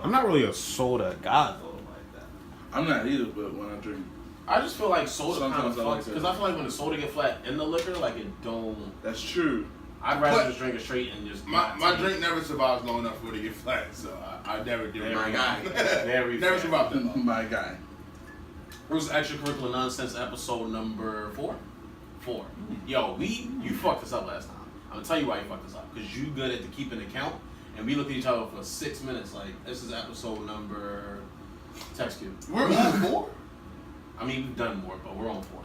I'm not really a soda guy though. I'm not either, but when I drink, I just feel like soda kind of Sometimes I like fucks because I feel like when the soda get flat in the liquor, like it don't. that's true. I'd rather just drink it straight and just. My drink never survives long enough for it to get flat, so I never do. My guy. Never survived that long. My guy. It was Extracurricular Nonsense episode number 4. Yo, you fucked us up last time. I'm gonna tell you why you fucked us up. Because you good at keeping the count, and we looked at each other for 6 minutes. Like this is episode number. Text you. We're on 4. I mean, we've done more, but we're on 4.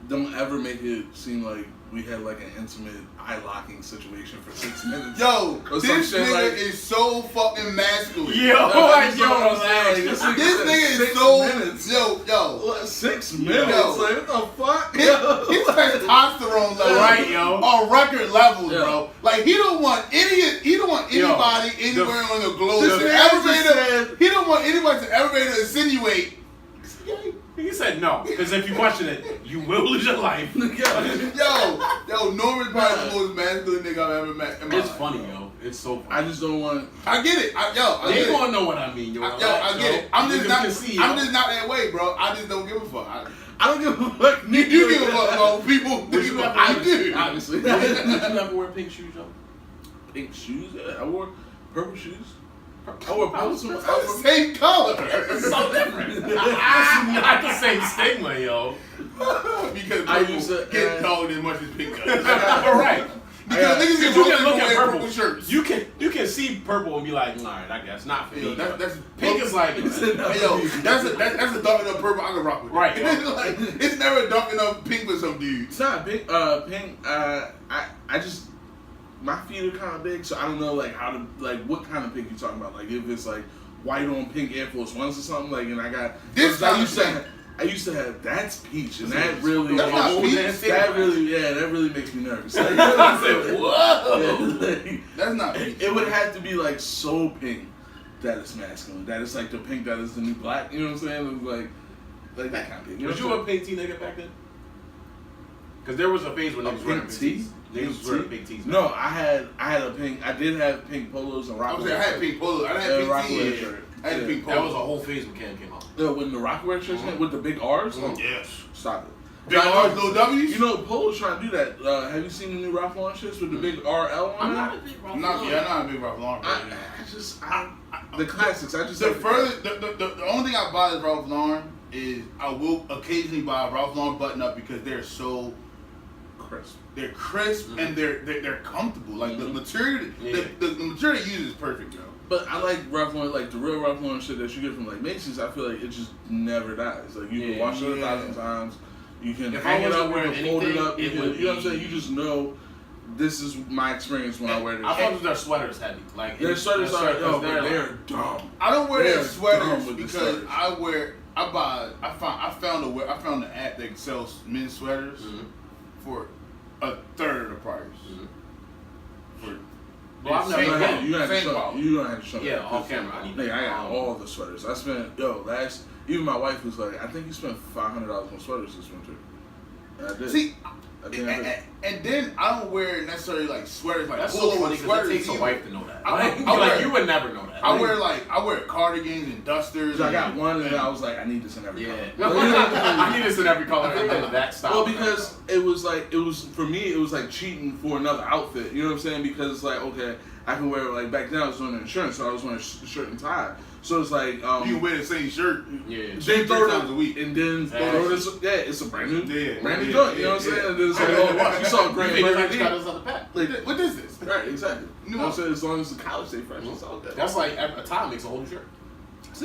Don't ever make it seem like we had like an intimate eye-locking situation for 6 minutes. Yo, Or this some shit nigga like- is so fucking masculine. Yo, That's what I'm saying. This nigga is so minutes. yo. 6 minutes. Yo. Like what the fuck? His testosterone level, Right, yo. on record levels, Yo. bro. Like he don't want anybody anywhere on the globe This to nigga ever just said- he don't want anybody to ever be able to insinuate. He said no, because if you question it, you will lose your life. Yo, Norman's probably the most masculine nigga I've ever met in my It's life. funny, yo. It's so funny. I just don't want. I get it. I They get it. gonna know what I mean, yo. I get it. I'm just not that way, bro. I just don't give a fuck. I don't give a fuck. You do give a fuck about people. I do. Obviously. Did you never wear pink shoes, yo? Pink shoes? Yeah, I wore purple shoes. I wore purple shoes. It's the same color. It's so different. Not the same stigma, yo. Because I purple used to get dogged as much as pink does. Right. Because niggas get You can look wearing at purple purple. shirts. You can see purple and be like, all right, I guess not for Yo, me. that's Pink is like, Hey, yo, that's a dark enough purple I can rock with. Right, yo. Like, it's never a dark enough pink with some dudes. It's not pink. Pink. I just my feet are kind of big, so I don't know like how to like what kind of pink you talking about. Like if it's like white on pink Air Force Ones or something. Like, and I got This I kind used of to. pink. I used to have that's peach, and that really That's not peach. that really makes me nervous. Like, I said, whoa. yeah, like, That's not pink. it would have to be like so pink that it's masculine. That it's like the pink that is the new black. You know what I'm saying? It was like that kind of pink. Was you a pink tee nigga back then? Because there was a phase when niggas wearing pink tees. Niggas wearing pink tees. No, I had a pink. I did have pink polos and I rock. was saying I had pink polo. I didn't have pink Rockaway tee. shirt. I had pink polo. That was a whole phase when Cam came out. No, when the Rockaway shirts came with the big R's. Yes. Stop it. Big R's, little W's? You know, Polo's trying to do that. Have you seen the new Ralph Lauren shirts with the big RL on I'm it? not a big Ralph I'm not a big Ralph Lauren I fan. just the classics. I just The only thing I buy is Ralph Lauren is I will occasionally buy a Ralph Lauren button up because they're so crisp. They're crisp and they're comfortable. Like the material, the material they use is perfect, yo. But I like Ralph Lauren, like the real Ralph Lauren shit that you get from like Macy's. I feel like it just never dies. Like you can wash it 1,000 times. You can If hang I it wasn't up, you wearing can fold it anything, up. You it can, would you know what I'm be- saying? You just know this is my experience when I wear this. I thought their sweaters heavy. Like Their sweaters are because they're dumb. I don't wear They're their sweaters dumb with the because sweaters. I found an app that sells men's sweaters for a third of the price. Well, I've Same never quality. You don't have to Same show. quality. You don't have to show. Yeah, that. off camera. I need Nigga, I got that. all the sweaters. I spent even my wife was like, I think you spent $500 on sweaters this winter. And I did. See, I think I did. and then I don't wear necessarily like sweaters like That's so pullover funny because it sweaters. takes a either. wife to know that. I Like, wear- you would never know that. I wear cardigans and dusters. So I got and- one, and I was like, I need this in every Yeah. color. I need this in every color and then that style. Well, because it was for me, it was like cheating for another outfit. You know what I'm saying? Because it's like, okay, I can wear like back then I was doing insurance, so I was wearing a shirt and tie. So it's like you can wear the same shirt. Yeah. Then throw it times a week. and then throw this. Yeah, it's a brand new joint. You know what I'm saying? And then it's like, oh, you saw a great You burger. got this other pack. Like, What is this? right, exactly. You know what I'm saying? As long as the college stay fresh, it's all good. That's like a tie makes a whole new shirt.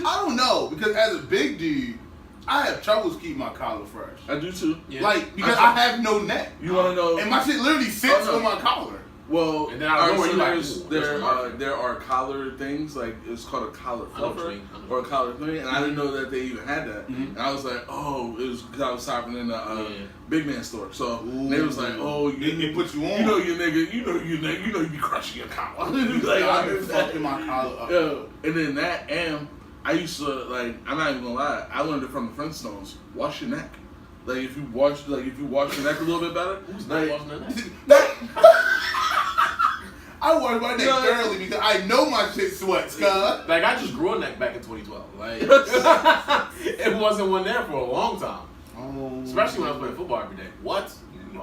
I don't know because as a big dude, I have troubles keeping my collar fresh. I do too. Yeah. Like because I have no neck. You want to know? And my shit literally sits Oh, no. on my collar. Well, And then I don't know where you like, ooh, there are collar things like it's called a collar I know what you fluffer mean. I know. or a collar thing, and I didn't know that they even had that. And I was like, oh, it was because I was shopping in the big man store. So they was like, oh, It puts you on. you know your nigga, you know you be crushing your collar. like, I've been fucking my collar up. Yo, and then that and I used to like I'm not even gonna lie, I learned it from the Flintstones. Wash your neck. Like if you wash your neck a little bit better. Who's like, not washing their neck? I wash my neck thoroughly because I know my shit sweats, cuz. Like, I just grew a neck back in 2012. Like, it wasn't one there for a long time. Especially when I was playing football every day. What?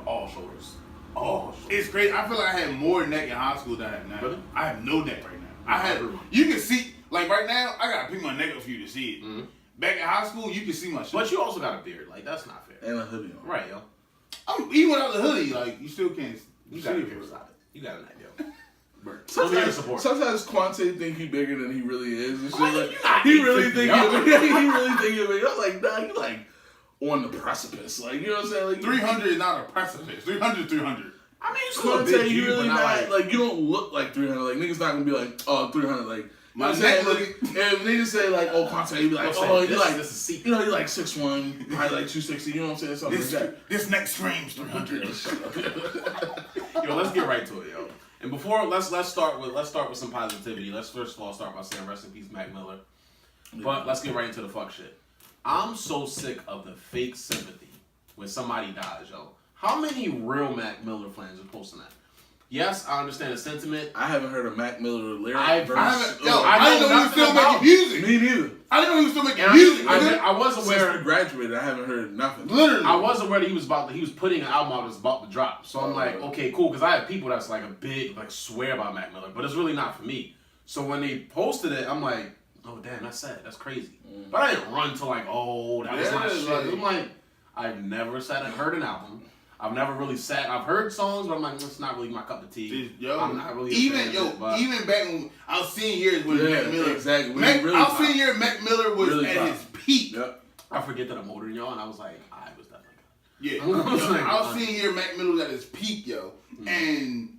All shoulders. All shoulders. It's crazy. I feel like I had more neck in high school than I have now. Really? I have no neck right now. You can see, like right now, I gotta pick my neck up for you to see it. Mm-hmm. Back in high school, you can see my shit. But you also got a beard. Like, that's not fair. And a hoodie on. Right, yo. Even without the hoodie, like, you still can't. You got a beard. You got a neck, yo. Sometimes Quante think he bigger than he really is. And shit. Like, he really think you're bigger. I'm like, nah, you like on the precipice. Like, you know what I'm saying? Like, 300 is not a precipice. 300 is 300. I mean, you Quante, big, you really not, like, you don't look like 300. Like, niggas not gonna be like, oh, 300. Like, my neck look. If niggas say like, oh, Quante, you be like, oh, you like this is you like 6'1", probably like 260. You know what I'm saying? Something like that. This neck screams 300. Yo, let's get right to it, yo. And before let's start with some positivity. Let's first of all start by saying rest in peace, Mac Miller. But let's get right into the fuck shit. I'm so sick of the fake sympathy when somebody dies, yo. How many real Mac Miller fans are posting that? Yes, I understand the sentiment. I haven't heard a Mac Miller lyric. I didn't know he was still making music. Me neither. I didn't know he was still making music. I was aware. Since we graduated, I haven't heard nothing. Literally, I was aware that he was putting an album out that was about to drop. So I'm like, okay, cool, because I have people that's like a big swear by Mac Miller, but it's really not for me. So when they posted it, I'm like, oh damn, that's sad, that's crazy. But I didn't run to like, oh, that was my shit. I'm like, I've never sat and heard an album. I've never really sat. I've heard songs, but I'm like, it's not really my cup of tea. I'm not really even back when I was seeing years with Mac Miller. Exactly. I was seeing years Mac Miller was really at his peak. Yep. I forget that I'm older than y'all, and I was like, I was definitely. Yeah. I was seeing here Mac Miller was at his peak, yo, and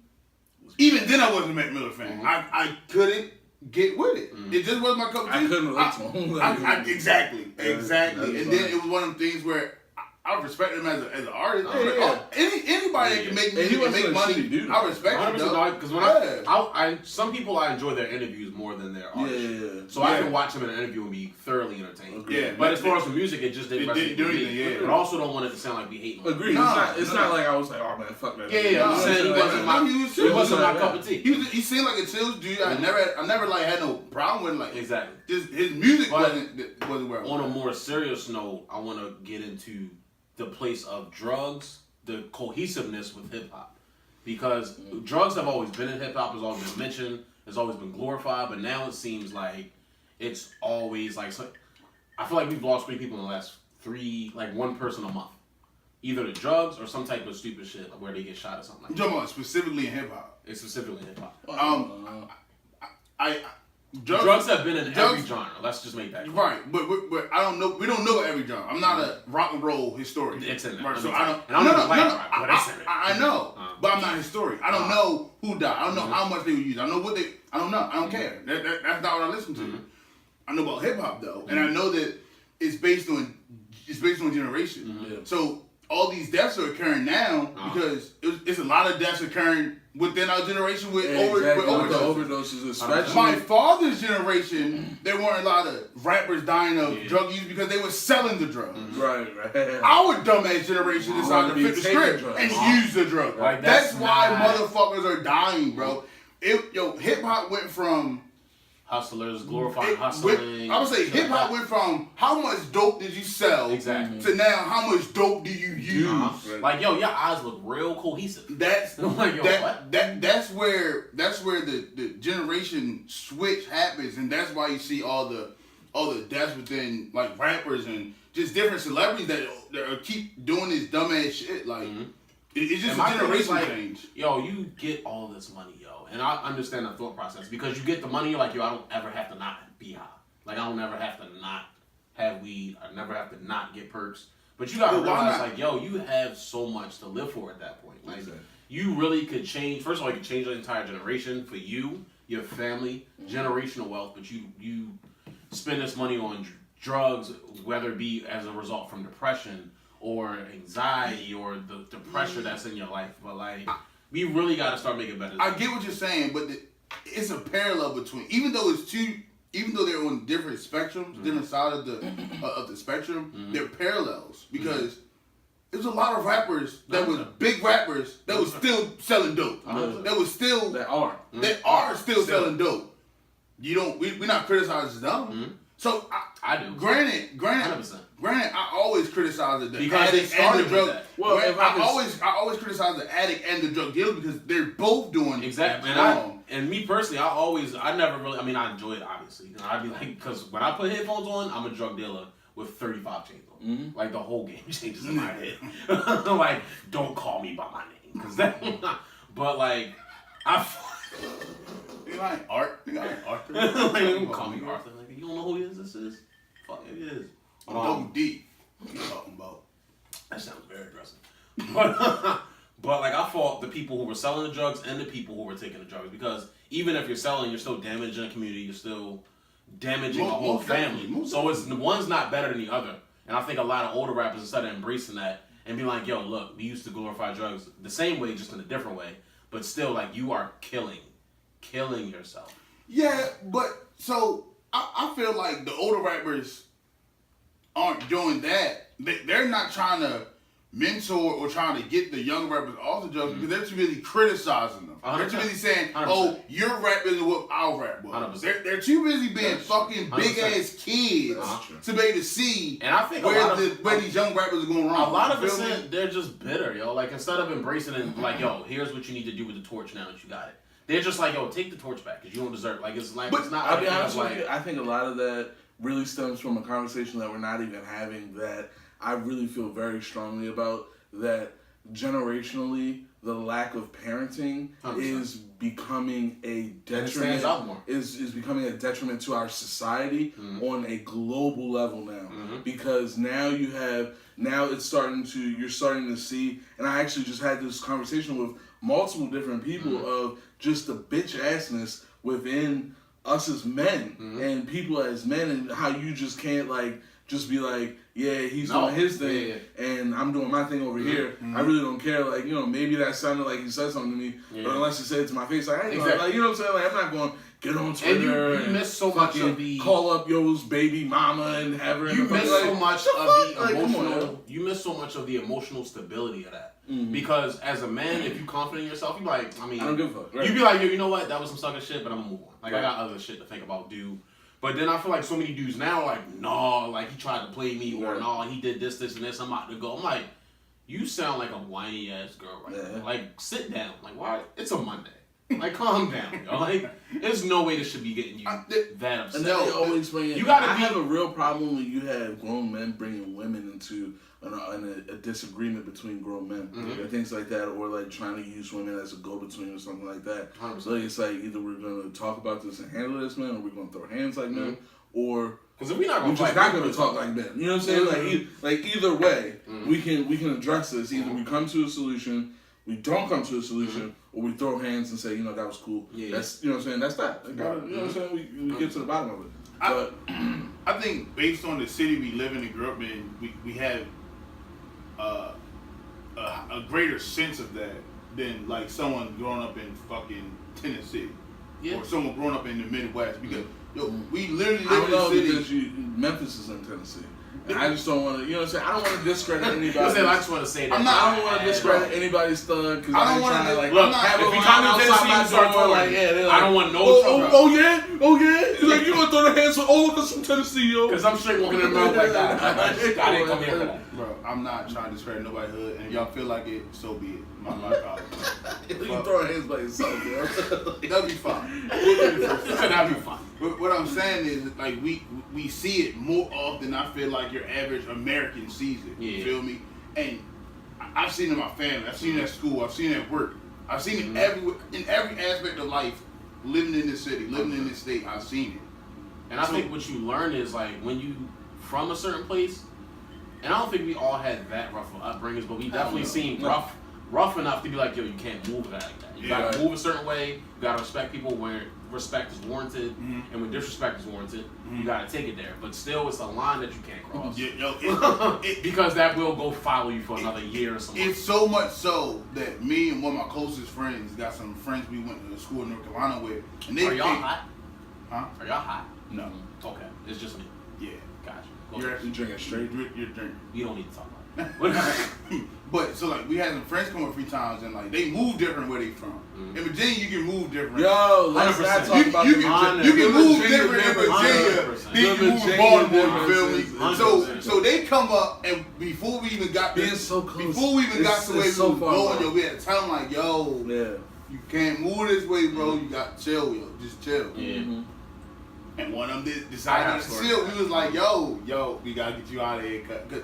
even then I wasn't a Mac Miller fan. I couldn't get with it. It just wasn't my cup of tea. I couldn't relate to him. Exactly. And then it was one of the things where I respect him as an artist. Anybody that can make music and make money, I respect him. Because when some people I enjoy their interviews more than their art. So I can watch him in an interview and be thoroughly entertained. Yeah, but as far as the music, it just didn't do anything. Yeah, but I also don't want it to sound like we hate him. Agreed. It's not like I was like, oh man, fuck that. Yeah. I'm saying he wasn't my cup of tea. He seemed like a chill dude. I never like had no problem with him. Like exactly. Just his music wasn't where. On a more serious note, I want to get into the place of drugs, the cohesiveness with hip hop, because drugs have always been in hip hop, has always been mentioned, has always been glorified, but now it seems like it's always like, so, I feel like we've lost 3 people in the last 3, like 1 person a month, either to drugs or some type of stupid shit where they get shot or something like that. You're talking about specifically in hip hop? It's specifically in hip hop. Drugs have been in every genre. Let's just make that clear. Right, but I don't know. We don't know every genre. I'm not a rock and roll historian. It's in there. Right, so I don't. And I'm not rock, but it's in there. I know, but I'm not a historian. I don't know who died. I don't know how much they would use. I know what they. I don't know. I don't care. That's not what I listen to. I know about hip hop though, and I know that it's based on generation. So all these deaths are occurring now because it's a lot of deaths occurring within our generation with overdoses, especially. My father's generation, there weren't a lot of rappers dying of drug use because they were selling the drugs. Right. Our dumbass generation decided to flip the script and use the drug. Like, that's why motherfuckers are dying, bro. Hip hop went from hustlers, glorifying hustling. I would say hip hop went from how much dope did you sell to now how much dope do you use? Like, yo, your eyes look real cohesive. That's like, yo, what? That's where the generation switch happens, and that's why you see all the deaths within like rappers and just different celebrities that keep doing this dumbass shit. Like it's just a generation change. Yo, you get all this money, yo. And I understand the thought process because you get the money, you're like, yo, I don't ever have to not be high. Like, I don't ever have to not have weed. I never have to not get perks. But you gotta realize, like, yo, you have so much to live for at that point. Like, you really could change. First of all, you could change the entire generation for you, your family, generational wealth. But you spend this money on drugs, whether it be as a result from depression or anxiety or the pressure that's in your life. But like, we really got to start making better decisions. I get what you're saying, but it's a parallel between, even though they're on different spectrums, different sides of the spectrum, they're parallels because there's a lot of rappers that was big rappers that was still selling dope. That was still that are still selling dope. We're not criticizing them. Mm-hmm. So I do. Granted, 100%. I always criticize the because addict and the drug. Well, I always criticize the addict and the drug dealer because they're both doing exactly. And me personally, I never really. I mean, I enjoy it obviously. And I'd be like, because when I put headphones on, I'm a drug dealer with 35 chains on. Mm-hmm. Like the whole game changes in my head. Like, don't call me by my name, because that. But like, You like Art? You like Arthur? Like, don't call me Arthur. Like, you don't know who this is? Fuck, it is. Double D. What are you talking about? That sounds very aggressive. But like, I fought the people who were selling the drugs and the people who were taking the drugs, because even if you're selling, you're still damaging a community. You're still damaging a whole family. So one's not better than the other. And I think a lot of older rappers, instead of embracing that and being like, yo, look, we used to glorify drugs the same way, just in a different way. But still, like, you are killing yourself. Yeah, but so I feel like the older rappers aren't doing that. They're not trying to mentor or trying to get the young rappers off the drugs because they're too busy criticizing them. 100%. They're too busy saying, 100%. Oh, your rap isn't what our rap was. They're too busy being fucking big ass kids to be able to see and I think where these young rappers are going wrong. A lot of it, they're just bitter, yo. Like, instead of embracing it, like, yo, here's what you need to do with the torch now that you got it. They're just like, yo, take the torch back because you don't deserve it. Like, it's like, it's not. I'll be honest with you, I think a lot of that really stems from a conversation that we're not even having, that I really feel very strongly about, that generationally the lack of parenting 100%. Is becoming a detriment. Is becoming a detriment to our society on a global level now. Because now you're starting to see, and I actually just had this conversation with multiple different people of just the bitch assness within us as men and people as men, and how you just can't like just be like, yeah, he's doing his thing and I'm doing my thing over here. I really don't care. Like, you know, maybe that sounded like he said something to me, but unless he said it to my face, like, I ain't like, you know what I'm saying? Like, I'm not going to get on Twitter and you miss so much of the call up yo's baby mama and have her. You miss so much of the emotional. You miss so much of the emotional stability of that. Because as a man, if you confident in yourself, you like, I mean, I don't give a fuck. Right. You be like, yo, you know what? That was some sucker shit, but I'm gonna move on. Like, I got other shit to think about, dude. But then I feel like so many dudes now are like, nah, like he tried to play me, or nah, he did this, and this. I'm about to go. I'm like, you sound like a whiny ass girl right now. Like, sit down. Like, why? It's a Monday. Like, calm down, yo. Like, there's no way this should be getting you that upset. And then they always bring in, I have a real problem when you have grown men bringing women into a disagreement between grown men or things like that, or like trying to use women as a go-between or something like that. 100%. So it's like, either we're going to talk about this and handle this man, or we're going to throw hands like men, or because if we're not just not going to talk like men. You know what I'm saying? Like either way, we can address this. Either we come to a solution, we don't come to a solution, or we throw hands and say, you know, that was cool. Yeah. That's, you know what I'm saying? That's that. You know what I'm saying? We get to the bottom of it. But I think based on the city we live in and grew up in, we have a greater sense of that than like someone growing up in fucking Tennessee or someone growing up in the Midwest, because we literally live in the city. Because Memphis is in Tennessee. And I just don't want to, you know what I'm saying? I don't want to discredit anybody. I just want to say that. I don't want to discredit anybody's thug, because I don't want to like, look, have if you come to Tennessee and start touring, like, I don't want no trouble. Oh yeah. He's like, you gonna throw the hands for all of us from Tennessee, yo? Because I'm straight walking in the mouth like that. I didn't come here for that. Bro, I'm not trying to discredit nobody's hood, and if y'all feel like it, so be it. My problem. You throwing hands by yourself, bro. That'll be fine. That'll be fine. But what I'm saying is, like, we see it more often. I feel like your average American sees it. You feel me? And I've seen it in my family. I've seen it at school. I've seen it at work. I've seen it everywhere, in every aspect of life. Living in this city, living in this state, I've seen it. And I think what you learn is, like, when you from a certain place, and I don't think we all had that rough of upbringings, but we definitely seen rough enough to be like, yo, you can't move that like that. You gotta move a certain way. You gotta respect people where respect is warranted, and when disrespect is warranted, you gotta take it there. But still, it's a line that you can't cross. Because that will go follow you for another year or something. It's so much so that me and one of my closest friends got some friends we went to school in North Carolina with. And they Are y'all hot? Huh? Are y'all hot? No. Okay, it's just me. Yeah. Gotcha. You're actually drinking straight? You're drinking. You don't need to talk about But so like we had some friends come a few times and like they move different where they from. In Virginia you can move different. Yo, let's not talk about you can move different in Virginia 100%. than you can move in Baltimore, you feel me? 100%. So they come up and before we even got being so close. before we even got to where we was so far going, yo, we had to tell them like, yo, you can't move this way, bro. You got to chill, yo. Just chill. Yeah. And one of them decided to chill. We was like, yo, we gotta get you out of here. Cause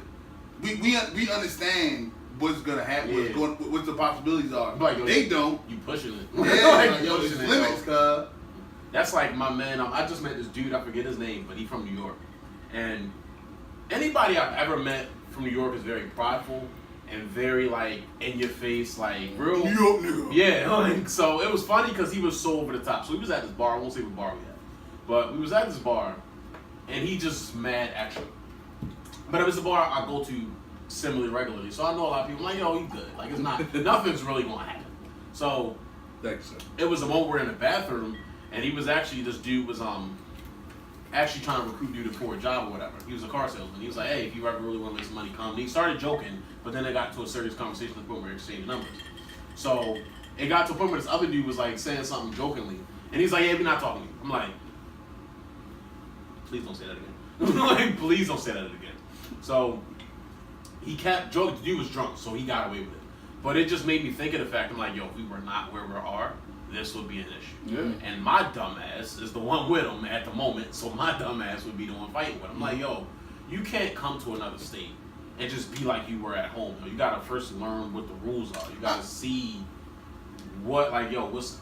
we understand what's gonna happen, what the possibilities are. Like, they don't. You pushing it. Yeah, like, yo, there's limits, cuz. That's like my man. I just met this dude. I forget his name, but he's from New York. And anybody I've ever met from New York is very prideful and very like in your face, like real. New York nigga. Yeah. Like, so it was funny because he was so over the top. So we was at this bar. I won't say what bar we at, but we was at this bar, and he just mad extra. But it was a bar I go to similarly regularly, so I know a lot of people. I'm like, yo, he good. Like it's not nothing's really gonna happen. So Thanks, sir. it was a moment we're in the bathroom, and he was actually this dude was actually trying to recruit dude for a job or whatever. He was a car salesman. He was like, hey, if you ever really want to make some money, come. And he started joking, but then it got to a serious conversation to the point where we exchanged numbers. So it got to a point where this other dude was like saying something jokingly, and he's like, yeah, we're not talking to you. I'm like, please don't say that again. Like, please don't say that again. So he kept joking. The dude was drunk, so he got away with it. But it just made me think of the fact, I'm like, yo, if we were not where we are, this would be an issue. Yeah. And my dumb ass is the one with him at the moment, so my dumb ass would be the one fighting with him. I'm like, yo, you can't come to another state and just be like you were at home. You gotta first learn what the rules are. You gotta see what, like, yo, what's...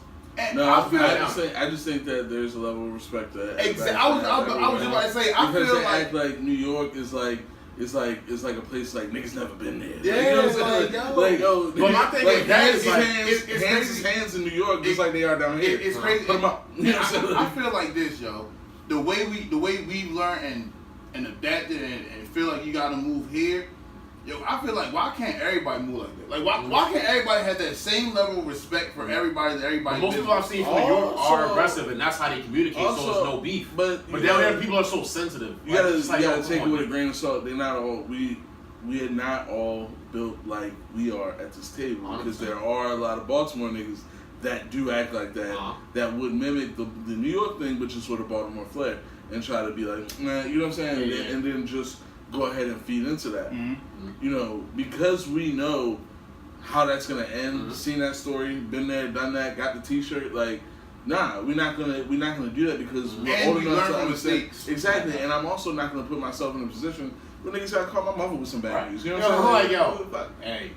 No, I just think that there's a level of respect that. Exactly. I was just about to say. I because feel they like act like New York is like it's like a place like niggas never been there. Yeah, like, you know what I'm saying? Like, yo, but my thing like, is that is like hands is hands in New York just like they are down here. It's crazy. Put them up. You know what I'm saying? I feel like this, yo. The way we've learned and adapted and feel like you gotta move here. Yo, I feel like why can't everybody move like that? Like why can't everybody have that same level of respect for everybody that everybody? Most people I've seen from New York are aggressive, and that's how they communicate. So there's no beef. But down there, people are so sensitive. You gotta take it with a grain of salt. They're not all we are not all built like we are at this table 100%. Because there are a lot of Baltimore niggas that do act like that, that would mimic the New York thing, but just with a Baltimore flair and try to be like, nah, you know what I'm saying, Yeah. and then just go ahead and feed into that. You know, because we know how that's gonna end. Seen that story, been there, done that, got the T-shirt. Like, nah, we're not gonna do that because we're old enough to understand. Exactly, and I'm also not gonna put myself in a position where niggas gotta call my mother with some bad news. You know what I'm saying? Yo, hey,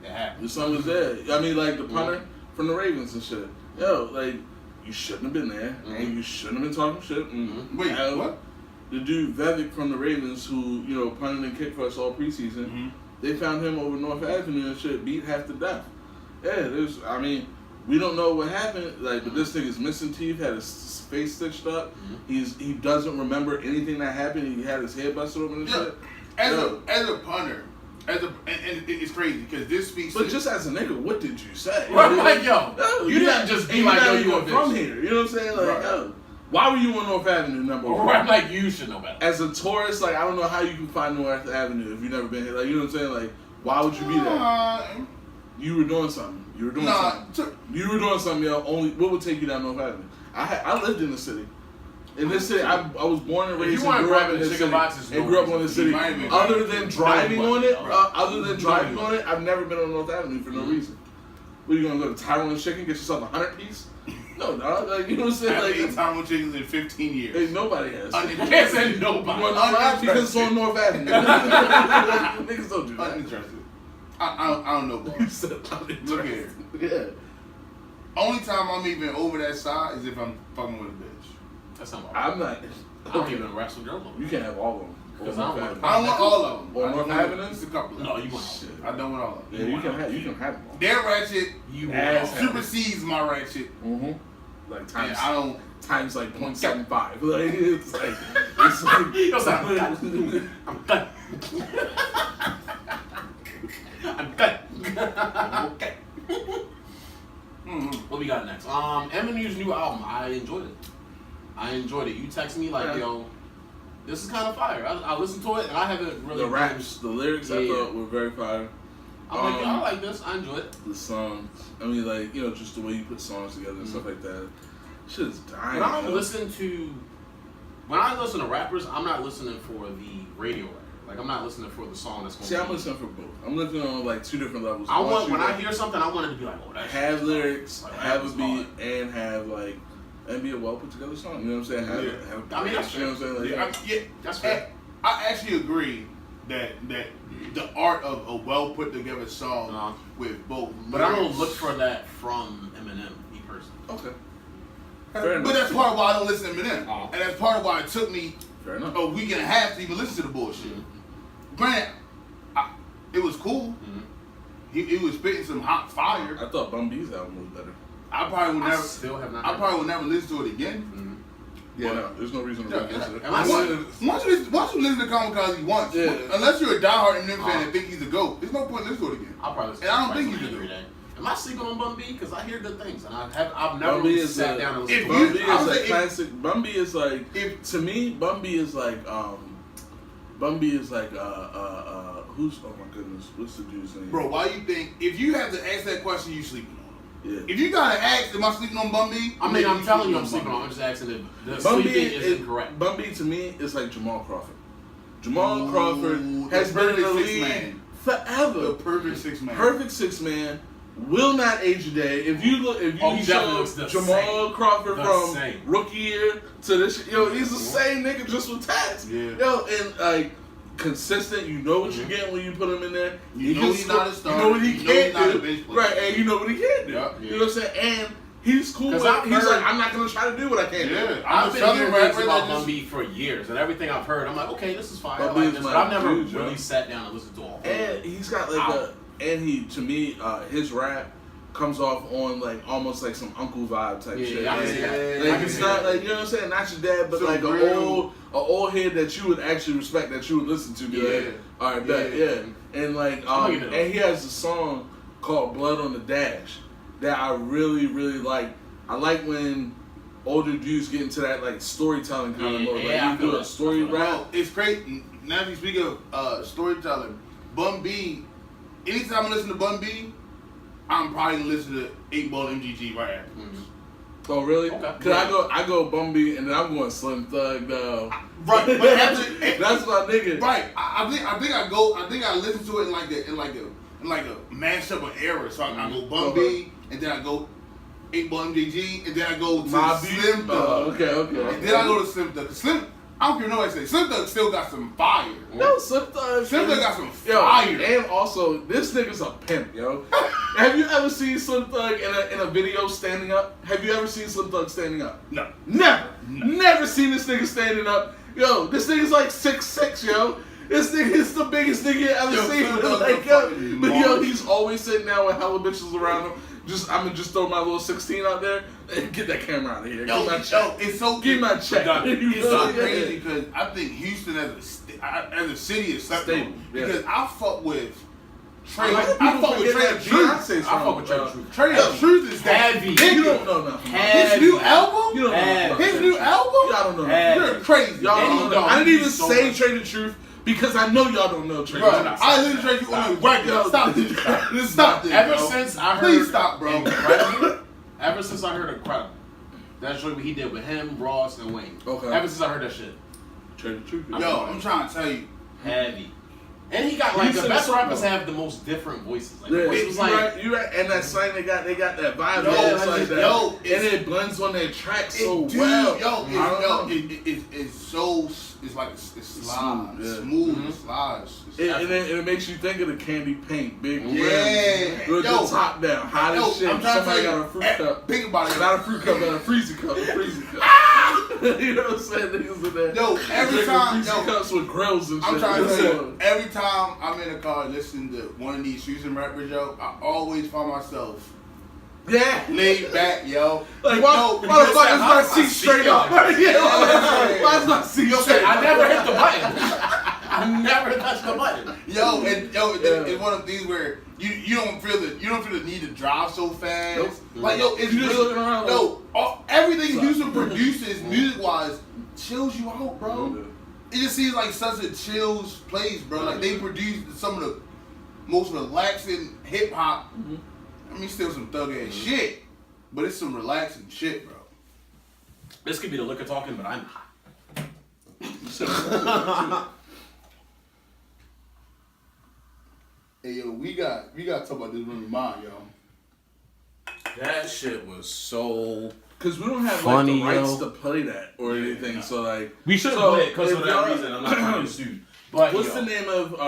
it happened. The son was there. I mean, like the punter from the Ravens and shit. Yo, like you shouldn't have been there, and you shouldn't have been talking shit. Wait, what? The dude Vevick from the Ravens, who punted and kicked for us all preseason, they found him over North Avenue and shit, beat half to death. Yeah, we don't know what happened. Like, but this nigga's missing teeth, had his face stitched up. He doesn't remember anything that happened. He had his head busted open and shit. As a punter, and it's crazy because this speaks. But just as a nigga, what did you say? Right, like, yo, you didn't just be like, yo, you were from here. You know what I'm saying? Like, yo. Why were you on North Avenue, number one? Right, like you should know better. As a tourist, like I don't know how you can find North Avenue if you've never been here. Like, you know what I'm saying? Like, why would you be there? You were doing something. You were doing something, yo. Only what would take you down North Avenue? I lived in the city. In this city, I was born and raised and grew up in this city. And grew up in the city. Other than driving on it, I've never been on North Avenue for no reason. What, you gonna go to Tyrone Chicken, get yourself 100 piece? No, dog. Like, you know what I'm saying? I haven't Like, eaten Tyrone Chickens in 15 years. Hey, nobody has. Can't say nobody. Because it's on North Avenue. Niggas don't do that. Uninterested. I don't know, bro. Look here. Yeah. Only time I'm even over that side is if I'm fucking with a bitch. That's not I'm not. I don't even wrestle girls. You can't have all of them. Because I don't want all of them. On North Avenue? Just a couple. No, you want shit. I don't want all of them. Yeah, you can have them all. Their ratchet supersedes my ratchet. Like times. Yeah, I don't. Times like 0.75. Like it's like I'm done. I'm done. Okay. What we got next? Eminem's new album. I enjoyed it. You text me like, yo, this is kind of fire. I listened to it and I haven't really. The raps, the lyrics, I Yeah. thought were very fire. I'm like, I like this. I enjoy it. The songs, I mean, like, you know, just the way you put songs together and stuff like that. Shit is dying. When I listen to rappers, I'm not listening for the radio rap. Like, I'm not listening for the song that's going to See, I'm listening for both. I'm listening on like two different levels. I want when I hear something, I want it to be like, oh, that's have lyrics, like, have a is beat, hard. and have like and be a well put together song. You know what I'm saying? Have, Yeah. have I mean, that's you know what I'm saying? Like, Yeah, That's fair. I actually agree that the art of a well put together song with both. But I don't lyrics- look for that from Eminem, me personally. okay. But Fair enough. that's part of why I don't listen to Eminem, Oh. and that's part of why it took me Fair enough. a week and a half to even listen to the bullshit. Granted, it was cool. He was spitting some hot fire. I thought Bun B's album was better. I probably would I never. still have not. I probably would never listen to it again. Yeah, But- no, there's no reason to Yeah, look into it. Am I once you listen to Kamikaze once, Yeah. unless you're a diehard Eminem fan and think he's a GOAT, there's no point in listening to it again. I'll probably. And I don't probably think listen you to do. it every day. Am I sleeping on Bun B? Because I hear good things, and I've never Bun B really is sat a- down and listened if to you- Bun it. B I is would like say classic. Bun B is like to me. Bun B is like Bun B is like who's oh my goodness, what's the dude's name? Bro, why you think if you have to ask that question, you sleeping on him? Yeah. If you gotta ask, am I sleeping on Bun B? I mean, I'm telling you, I'm sleeping on. I'm just asking if the Bun B sleeping is is incorrect. Bun B to me is like Jamal Crawford. Jamal Ooh, Crawford has the been in the perfect league six-man. forever. The perfect six man. Perfect 6-man. Will not age a day. If you look, if you Oh, he definitely show looks the Jamal same. Crawford The from same. rookie year to this, yo, he's the same nigga just with tats. Yeah. Yo, and like consistent. You know what you're getting when you put him in there. You know can he's not a score- starter. You know what he You know can't he's not a do. bench player. Right, and you know what he can't do. Yeah. You know what I'm saying? And he's cool. 'Cause With, I've he's heard- like, I'm not gonna try to do what I can't do. Yeah, I've I'm a been southern hearing things rapper about that Bun just. B for years, and everything I've heard, I'm like, okay, this is fine. I Bun B like is this, my but I've never dude, yo. really sat down and listened to a whole. And he's got like Ow. and he to me, his rap comes off on like almost like some uncle vibe type Yeah, shit. I can see that. I Like can it's see not that. like, you know what I'm saying, not your dad, but Some like real- a old head that you would actually respect, that you would listen to. Be like, Yeah. all right, bet, Yeah. yeah. And like I'm looking at and he has a song called Blood on the Dash that I really, really like. I like when older dudes get into that like storytelling kind of Yeah, mode. yeah, I Like feel you do a that. story I feel that. rap. Bro, it's great. Now if you speak of storytelling, Bun B, anytime I listen to Bun B, I'm probably gonna listen to 8 Ball MGG right after. Oh really? Okay. Cause I go Bun B and then I'm going Slim Thug though. Right, but after, That's my nigga. right, I think I listen to it in like a mashup of errors. So I go Bun B, and then I go 8 Ball MGG, and then I go to Mobb Slim Deep? Thug. Okay. And then I go to Slim Thug. Slim, I don't care what nobody say. Slim Thug still got some fire. No, Slim Thug. Slim Thug got some Yo, fire. and also, this nigga's a pimp, yo. Have you ever seen Slim Thug in a video standing up? Have you ever seen Slim Thug standing up? No. Never seen this nigga standing up. Yo, this nigga's like 6'6", yo. This nigga is the biggest nigga you ever Yo, seen. Slim Thug's Like, a yo, fucking but yo, monster. he's always sitting down with hella bitches around him. I'm gonna just throw my little 16 out there and get that camera out of here. Yo, Give my check. it's so Give my check. You It's know? so crazy because I think Houston as a city is Stable, stable. yeah. Because I fuck with Trey. A lot of I people fuck with forget Trey that Truth. Beyonce's I fuck from, with Trey Truth. Trey Truth is that Heavy. You nigga. don't know nothing. His new album. You don't know nothing. His new album. Y'all don't know nothing. Hey. You're crazy. Y'all And don't he know don't. nothing. I didn't even He's so say much. Trade the Truth because I know y'all don't know Trade Bro, the Truth. I listen to Trey Truth on the record. Yo, Stop this. Stop this. Ever bro. since I heard Please stop, bro. Incredible, ever since I heard Incredible, that's what he did with him, Ross, and Wayne. Okay. Ever since I heard that shit, Trade the Truth. Yo, I'm trying to tell you. heavy. And he got like You the said best something rappers though. have the most different voices. Like Yeah, the voice was like, you right, and that slang they got that vibe. Yo, man, it's like that. yo, and it's- it blends on their track so Dude, well. it's so it's like it's slides, Smooth, yeah. smooth, it slides. And it makes you think of the candy paint, big Yeah. rims, with Yo. the top down, hot Yo, as shit. I'm trying to Somebody tell got you, a fruit cup. think about it. Not a fruit cup, but a freezer cup. You know what I'm saying? Niggas in there. Yo, every drinking time, freezer yo, cups with grills and shit. I'm trying to That's tell what- you, every time I'm in a car listening to one of these Houston rappers, yo, I always find myself Yeah. laid back, yo. Like, Yo, why the because fuck is my my seat seat straight up? like- Yeah, why is my seat straight up? I never hit the button. I never touched the button. It's one of these where you don't feel the need to drive so fast. Nope. Like it's You just really, looking around everything Houston produces music wise chills you out, bro. it just seems like such a chill place, bro. Like they produce some of the most relaxing hip hop. I mean, still some thug ass shit, but it's some relaxing shit, bro. This could be the liquor talking, but I'm hot. Hey yo, we got to talk about this Remy Ma, yo. That shit was so. Because we don't have funny, like the rights yo. to play that or anything, no. so like We should so play it because of if that y'all- reason. I'm not trying to sue. But What's the name of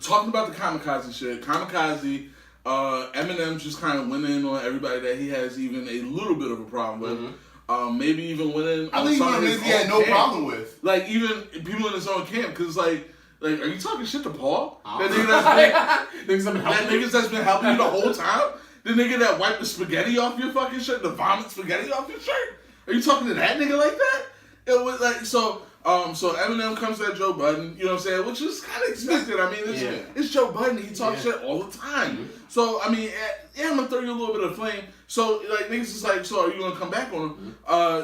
talking about the kamikaze shit, Eminem just kind of went in on everybody that he has even a little bit of a problem with. Maybe even went in I on think some one of of his niggas he had own no camp. problem with. Like even people in his own camp, because like are you talking shit to Paul? That nigga that's been helping you the whole time? The nigga that wiped the spaghetti off your fucking shirt, the vomit spaghetti off your shirt? Are you talking to that nigga like that? It was like so Eminem comes at Joe Budden, you know what I'm saying, which is kind of expected. I mean, it's Joe Budden. He talks shit all the time. So I mean, I'm gonna throw you a little bit of flame. So like niggas is like, so are you gonna come back on him?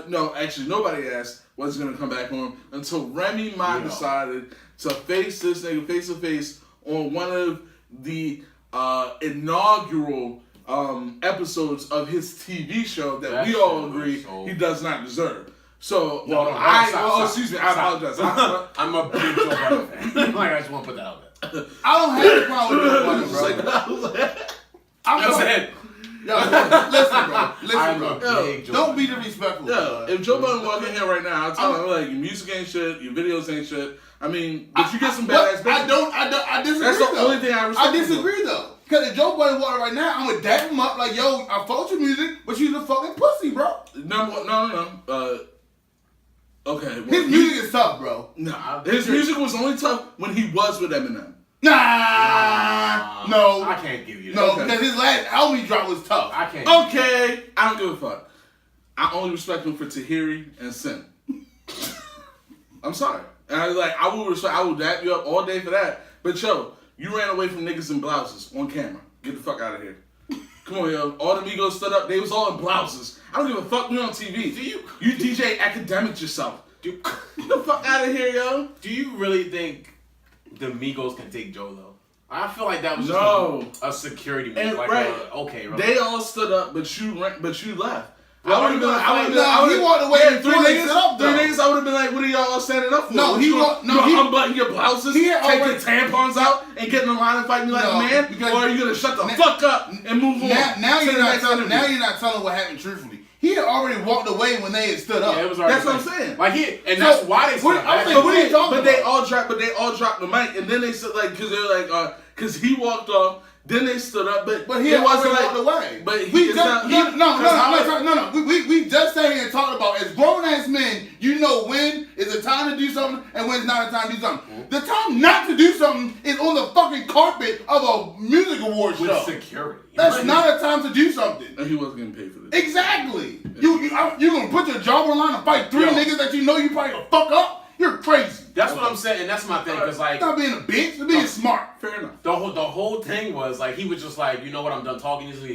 No, actually nobody asked was gonna come back on him until Remy Ma decided to face this nigga face to face on one of the inaugural episodes of his TV show that we all agree he does not deserve. So, excuse me, I apologize. I'm a big Joe Budden fan. Like, I just want to put that out there. I don't have a problem with Joe Budden, bro. Listen, bro. Don't be disrespectful. If Joe Budden walk in here right now, I'll tell him like your music ain't shit, your videos ain't shit. I mean, but you get some badass bitches. I disagree. That's the though. only thing I respect. I disagree though. Because if Joe Budden walked right now, I'm gonna dap him up like, yo, I fuck your music, but she's a fucking pussy, bro. No. Okay. Well, His music is tough, bro. Nah, his music was only tough when he was with Eminem. Nah, no. I can't give you that. No, because his last album he dropped was tough. I can't. Okay, I don't give a fuck. I only respect him for Tahiri and Sin. I'm sorry. And I will dap you up all day for that. But yo, you ran away from niggas in blouses on camera. Get the fuck out of here. Come on, yo. All the Migos stood up. They was all in blouses. I don't give a fuck. We on TV. You DJ academic yourself. Get the fuck out of here, yo. Do you really think the Migos can take Joe though? I feel like that was just a security move. And, like, okay, really. They all stood up, but you left. He walked away and three niggas stood up though. Three niggas, I would have been like, what are y'all standing up for? No, he unbutton your blouses, take your tampons out, and get in the line and fight me like a man? Or are you gonna shut the fuck up and move on? Now you're not telling what happened truthfully. He had already walked away when they had stood up. Yeah, it was already that's what I'm saying. That's why they stood up. But they all dropped the mic, and then they said like, because they were like, because he walked off. Then they stood up, but he wasn't walked away. But we just sat here and talked about as grown ass men, you know when is the time to do something and when it's not a time to do something. Mm-hmm. The time not to do something is on the fucking carpet of a music award show. With security. That's not a time to do something. And he wasn't getting paid for this. Exactly. You gonna put your job on the line and fight three niggas that you know you probably gonna fuck up? You're crazy. That's what I'm saying, and that's my thing, because like... Not being a bitch, but being smart. Fair enough. The whole thing was, like, he was just like, you know what, I'm done talking. I'm done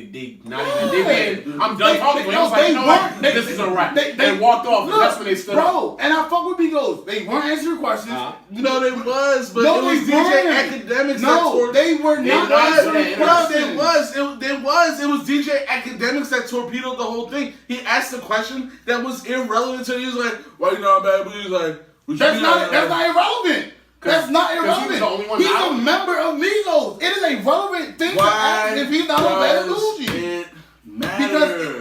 talking. He was like, you know what, this is a wrap. They walked off, and that's when they stood up. Bro, and I fuck with Migos. They weren't answering questions. No, they was, but no, it was DJ Academics. No, they were not answering questions. It was DJ Academics that torpedoed the whole thing. He asked a question that was irrelevant to him. He was like, why you not bad? But he was like, that's not irrelevant. That's not irrelevant. He's a member of Migos. It is a relevant thing to ask if he's not a bad Bougie.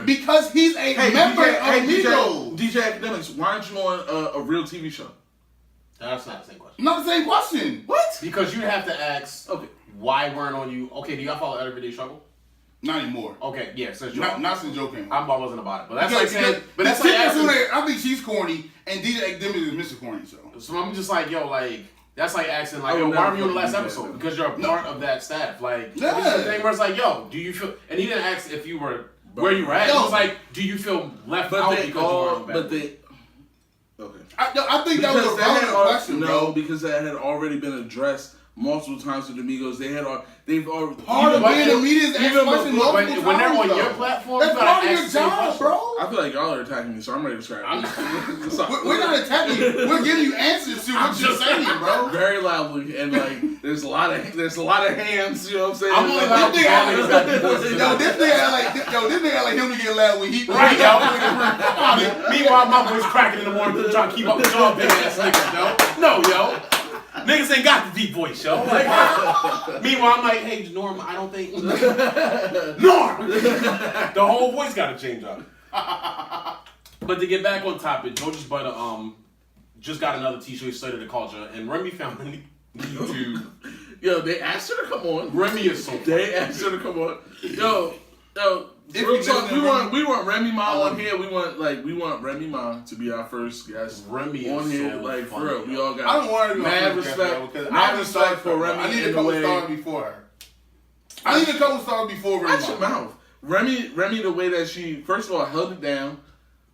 Because he's a member of Migos. DJ Academics, why aren't you on a real TV show? That's not the same question. Not the same question. What? Because you'd have to ask, why weren't on you? Okay, do y'all follow Everyday Struggle? Not anymore. Okay, yeah, since Joe. Not since Joe came. I wasn't about it, but that's like saying. But that's like I think she's corny, and DJ Academics is Mr. Corny. So I'm just like, yo, like that's like asking, like, yo, why were you on the last episode? Because you're a part of that staff. Like, it's the thing where it's like, yo, do you feel? And he didn't ask if you were where you were at. He was like, do you feel left out because you weren't back? Okay. I think that was a relevant question, bro. No, because that had already been addressed multiple times with the Migos. They've already Part of being a media is asking questions multiple times. When they're on your platform, that's you gotta part of your ask job, bro. I feel like y'all are attacking me, so I'm ready to scrap. We're not attacking you. We're giving you answers to what you're saying, bro. Very loudly, and like there's a lot of hands. You know what I'm saying? I'm only loud. This nigga like him to get loud when he right, yo. Meanwhile, my voice cracking in the morning trying to keep up with y'all big ass niggas, yo. No, yo. Niggas ain't got the deep voice, yo. Like, meanwhile, I'm like, hey, Norm, I don't think Norm. The whole voice got to change up. But to get back on topic, George's Butter just got another T-shirt, State of the Culture, and Remy found the YouTube. Yo, they asked her to come on. Remy is so funny. They asked her to come on. Yo. Real talk, we want Remy Ma on here. We want Remy Ma to be our first guest. Remy on is here, so like funny, for real. We all got I don't want to be mad respect. Mad respect for Remy. I need a couple stars before her. I need a couple stars before Remy. Watch your mouth. Remy, the way that she first of all held it down,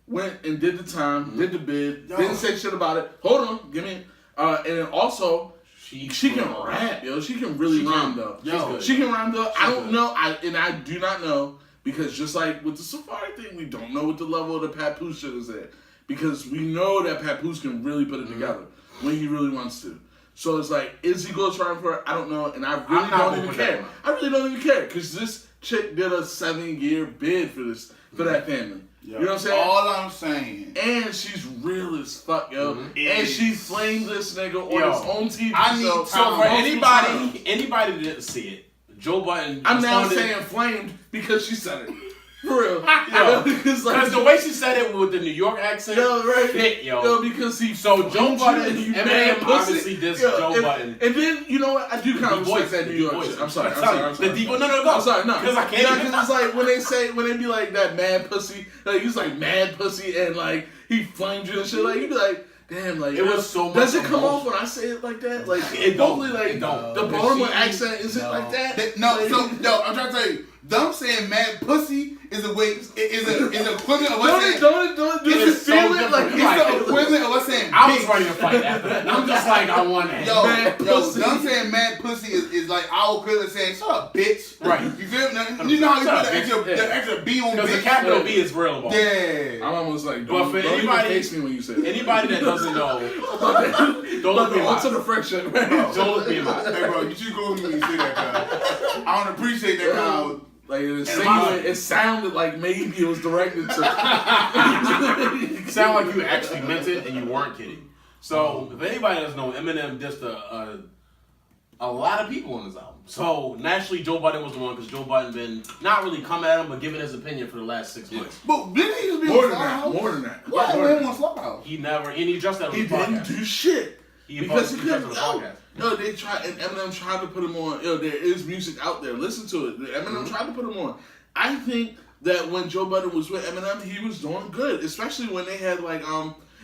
went and did the time, did the bid, didn't say shit about it. Hold on, give me. And then also. She can rap, yo. She can really rhyme, though. She can rhyme, though. I don't know. I do not know, because just like with the Safari thing, we don't know what the level of the Papoose shit is at. Because we know that Papoose can really put it together when he really wants to. So it's like, is he ghostwriting for her? I don't know, and I really don't even care. I really don't even care, because this chick did a 7-year bid for that family. You know what I'm saying? All I'm saying. And she's real as fuck, yo. And she flamed this nigga on his own TV show. So for anybody that didn't see it, Joe Budden. I'm now saying flamed because she said it. For real. Because the way she said it with the New York accent, fit, yo. Yo, because he so Joe Budden, Eminem obviously dissed Joe Budden. And then, you know what? I do kind of respect that New York shit. I'm sorry. The deep one, no, go. I'm sorry, no. Because I can't. Because it's like when they be like that mad pussy, like he's like mad pussy and like he flamed you and shit, like you be like, damn, like it was so much. Does it come off when I say it like that? Like it don't. Like the Baltimore accent isn't like that. No, I'm trying to tell you, them saying mad pussy is a way is an equivalent of us saying. Don't it's feel it like it's the equivalent of us saying. I was ready to fight after that. I'm just like I want that. Yo, them saying mad pussy is like our equivalent saying shut up, bitch. Right. You feel me? You know how you put the extra B on bitch. Because the capital B is real about. Yeah. I'm almost like, but for don't even face me when you say it. Anybody that doesn't know, don't look me in my eyes. To the friction. Don't look me in my eyes. Hey, bro, you should go with me when you say that, cuz. I don't appreciate that kind of. Like it sounded like maybe it was directed to. It sounded like you actually meant it and you weren't kidding. So if anybody doesn't know, Eminem dissed a lot of people on his album. So naturally, Joe Budden was the one because Joe Budden been not really coming at him but giving his opinion for the last 6 months. But didn't he just be more on than that? More than that. What happened on Slaughterhouse? He never, and he just that on he the podcast. didn't do shit because he couldn't. Yo, they tried, and Eminem tried to put him on. Yo, there is music out there. Listen to it. Eminem tried to put him on. I think that when Joe Budden was with Eminem, he was doing good, especially when they had like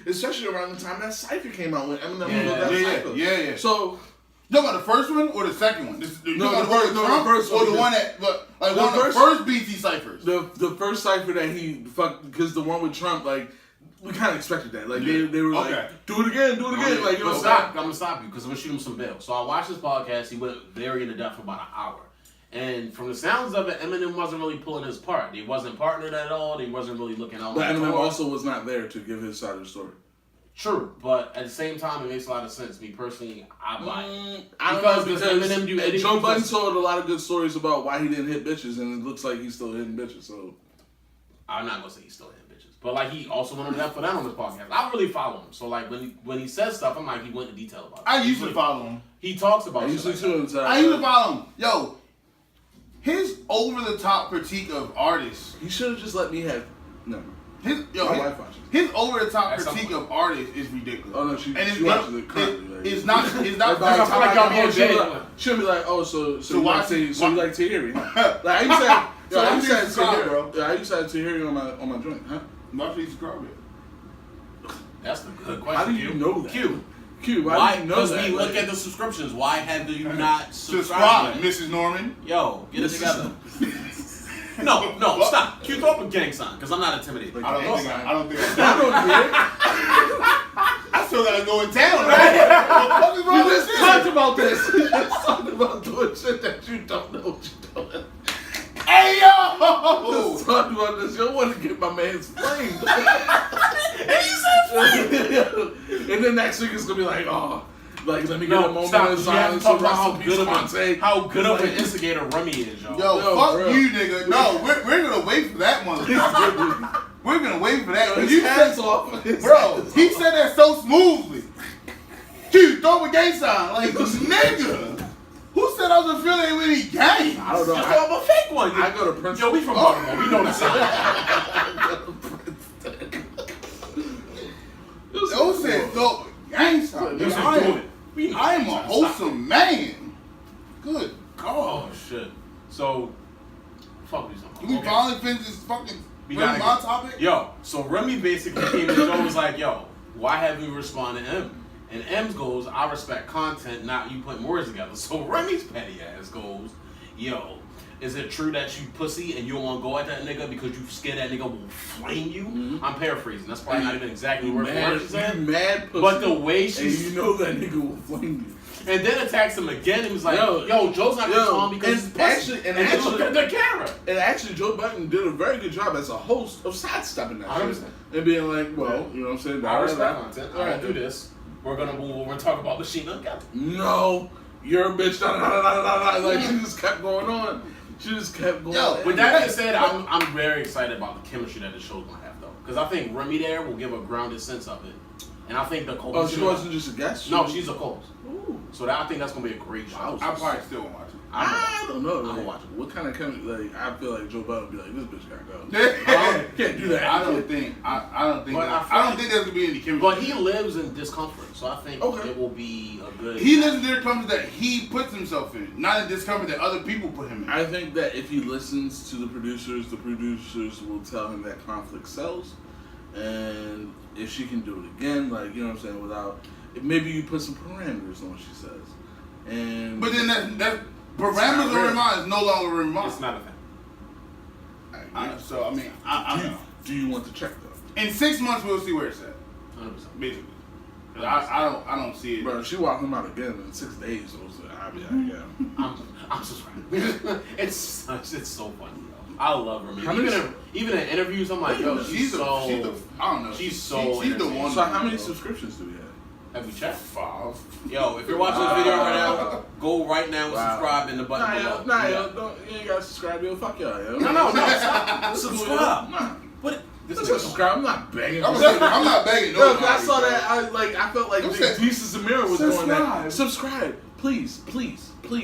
especially around the time that Cypher came out when Eminem was with that Cypher. Yeah. So. You talking about the first one or the second one? The first one. Or the one that, like one of the first BT ciphers. The first cipher that he fucked, because the one with Trump, like, we kind of expected that. Like, they were like, do it again. Like, you know, I'm gonna stop you because I'm gonna shoot him some bail. So I watched this podcast. He went very into depth for about an hour. And from the sounds of it, Eminem wasn't really pulling his part. He wasn't partnered at all. He wasn't really looking out. But Eminem also was not there to give his side of the story. True, but at the same time, it makes a lot of sense. Me personally, I buy it. I don't know, because Eminem Joe Budden told a lot of good stories about why he didn't hit bitches, and it looks like he's still hitting bitches. So I'm not gonna say he's still hitting bitches, but like he also went on that for that on his podcast. I really follow him, so like when he says stuff, I'm like he went into detail about it. I used to follow him. He talks about. I used to follow him. Yo, his over the top critique of artists. He should have just let me have His over the top critique of artists is ridiculous. Oh no, she watches it currently. It's not. I feel like y'all being jaded. She'll be like, oh, so you like Tahiri? Like I used to have, I used to have Tahiri on my joint, huh? Why should you subscribe it? That's the good question. How do you know that? Q, why do you know that? Because we look at the subscriptions. Why have you not subscribed, Mrs. Norman? Yo, get it together. No, stop. Q, throw up a gang sign, because I'm not intimidated. I don't think I don't care. I still gotta go in town, right? What the fuck is wrong We with just this? talked about this. We just talked about doing shit that you don't know what you're doing. Hey yo! Just talked about this. You don't want to get my man's flamed. And you said And then next week it's gonna be like, oh, like let me get a moment stop. of You have to silence. talk So about rest in peace, Fonte. how good of an Like- instigator Remy is, yo. Yo, Yo, fuck bro. you, nigga. No, we're gonna wait for that motherfucker. We're gonna wait for that. Yo, 'Cause his you hands said, off. His bro, hands he off. said that so smoothly. Dude, throw a gang sign. Like, nigga. Who said I was affiliated with any gang? I don't know. Just throw up a fake one. I go to Princeton. Yo, we from Baltimore. We know the sign. Those said throw a gang sign. Just I do am- it. We know I am the a sign. wholesome man. Good God. Oh shit. So, fuck these. Can we finally finish this fucking We my gotta topic? Yo, so Remy basically came in. Joe was like, "Yo, why haven't you responded to M?" And M's goes, "I respect content, not you putting words together." So Remy's petty ass goes, "Yo, is it true that you pussy and you don't want to go at that nigga because you scared that nigga will flame you?" Mm-hmm. I'm paraphrasing. That's probably not even exactly word for Mad, word she said. you mad pussy. But the way and she's you know that nigga will flame you. and then attacks him again and was like, Yo, "Yo, Joe's not gonna tell him because he's and pussy." actually- and then actually- look at the camera. And actually, Joe Biden did a very good job as a host of sidestepping that shit. 100%. And being like, well, you know what I'm saying? I respect All content. right. I don't do this. We're gonna move over and talk about Machine Gun Kelly. No, you're a bitch. Da, da, da, da, da, da. Like, she just kept going on. She just kept going Yo, on. With that being said, I'm very excited about the chemistry that the show's gonna have, though, because I think Remy there will give a grounded sense of it, and I think the co Oh, she wasn't just a guest? No, she's a co-host. Ooh. So I think that's gonna be a great show. I probably still won't watch it. I don't know. I'm Like, gonna watch it. what kind of chemistry? Like, I feel like Joe Biden would be like, this bitch gotta go. I Can't do that. don't think. I don't think. But that- I I don't think there's gonna be any chemistry. But he lives in discomfort, so I think Okay. it will be a good. He lives in their comfort that he puts himself in, not in discomfort that other people put him in. I think that if he listens to the producers will tell him that conflict sells. And if she can do it again, like, you know what I'm saying, without, maybe you put some parameters on what she says. And But then that parameters of her mind is no longer her mind. It's not a thing. So I mean, I don't know. do you want to check though? In 6 months, we'll see where it's at. 100%. Basically, 'Cause I don't see it. Bro, she walked him out again in 6 days. So I'll be like, yeah. I'm subscribed. It's so funny, yo. I love Remy. How many- Even in interviews, I'm like, yo, she's I don't know. she's so She's the entertaining. one. So how many subscriptions do we have? Have you checked? 5. Yo, if you're watching this video right now, go right now and subscribe in the button below. You ain't gotta subscribe, yo. Fuck y'all, yo. No, stop. Subscribe. Nah. What? This I'm is gonna subscribe. I'm not begging. I'm not begging Yo, nobody. 'cause I saw bro. that. I felt like Don't say- Jesus Samira was doing Subscribe. that. Subscribe, please.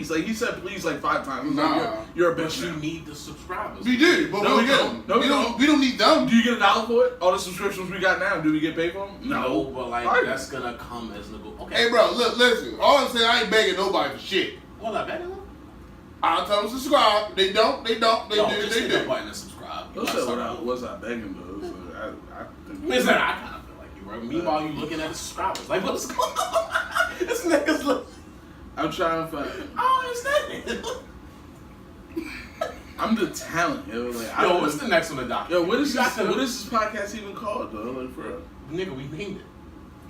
Like he said, please like 5 times. Nah. Like, you're a But bitch. you now. need the subscribers. We do, but No, we'll we get don't. them. No, we don't. We don't need them. Do you get $1 for it? All the subscriptions we got now, do we get paid for them? No, but like Alright. that's gonna come as okay. Hey, bro, look, listen. All I'm saying, I ain't begging nobody for shit. Hold up, better one? I'll tell them to subscribe. They don't. They do. Just They hit the do. button and subscribe. You Those gotta said start out. was I begging though? So I think. Listen, I kind of feel like you, right? Meanwhile, you looking at the subscribers. Like, what's going on? This nigga's look. I'm trying to find. I don't understand it. I'm the talent, yo. Like, I Yo, don't- what's the next one to doc? Yo, what is You this? got to- What is this podcast even called, though? Like for real. Nigga, we named it.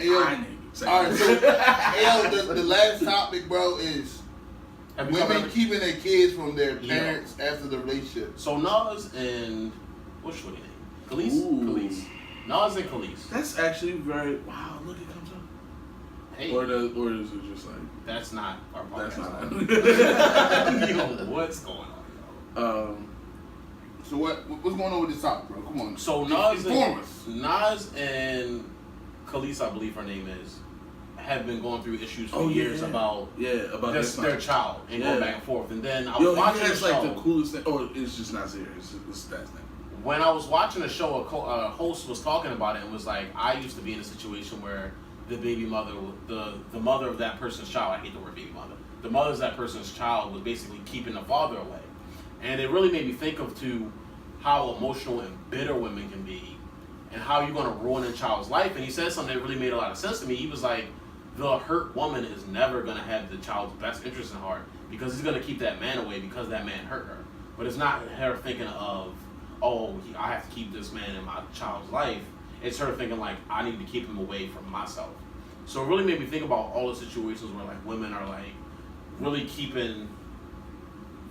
Hey, yo, I named it. all right, so hey, yo, the last topic, bro, is Have you women covered- keeping their kids from their Yeah. parents after the relationship. So Nas and what's your name? Khalees. Ooh. Khalees. Nas and Khalees. That's actually very. Wow, look, it comes up. Hey, Or is it just like that's not our that's podcast. not? Yo, what's going on? So what's going on with this topic, bro? Come on. So Nas Inform us. and Khalees, I believe her name is, have been going through issues for Oh, years yeah. about About their child and Yeah. going back and forth. And then I was Yo, he watching the has show. like the coolest thing. Oh, it's just not serious. It's that thing. When I was watching the show, a host was talking about it and was like, I used to be in a situation where the baby mother, the mother of that person's child, I hate the word baby mother, the mother of that person's child was basically keeping the father away. And it really made me think of how emotional and bitter women can be and how you're going to ruin a child's life. And he said something that really made a lot of sense to me. He was like, the hurt woman is never going to have the child's best interest in heart because he's going to keep that man away because that man hurt her. But it's not her thinking of, I have to keep this man in my child's life. It's her thinking like, I need to keep him away from myself. So it really made me think about all the situations where like women are like really keeping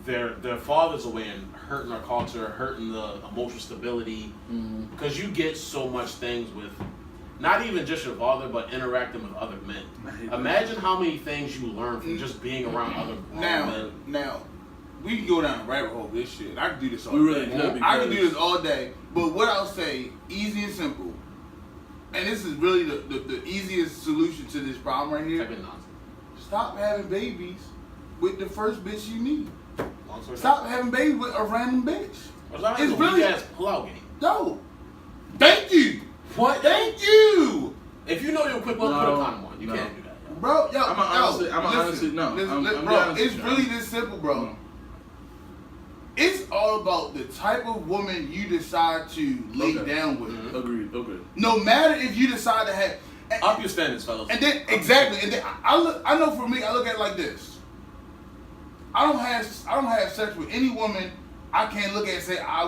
their fathers away and hurting our culture, hurting the emotional stability, because you get so much things with not even just your father, but interacting with other men. Imagine how many things you learn from just being around other men. Now, we can go down a rabbit hole with this shit. I can do this all We day. really could. I can do this all day. But what I'll say, easy and simple, and this is really the easiest solution to this problem right here. Type in nonsense. Stop having babies with the first bitch you meet. Long story Stop having babies with a random bitch. short. It's really ass pull-out game. No. Thank you. What? Thank you. If you know you're quick, well, put a condom on. You can't do that. Yo. Bro, yo, honestly, no. Bro, it's really this simple, bro. No. It's all about the type of woman you decide to lay down with. Agreed. Okay. No matter if you decide to have Up your standards, fellas. and then exactly, and then I know for me, I look at it like this. I don't have sex with any woman I can't look at and say I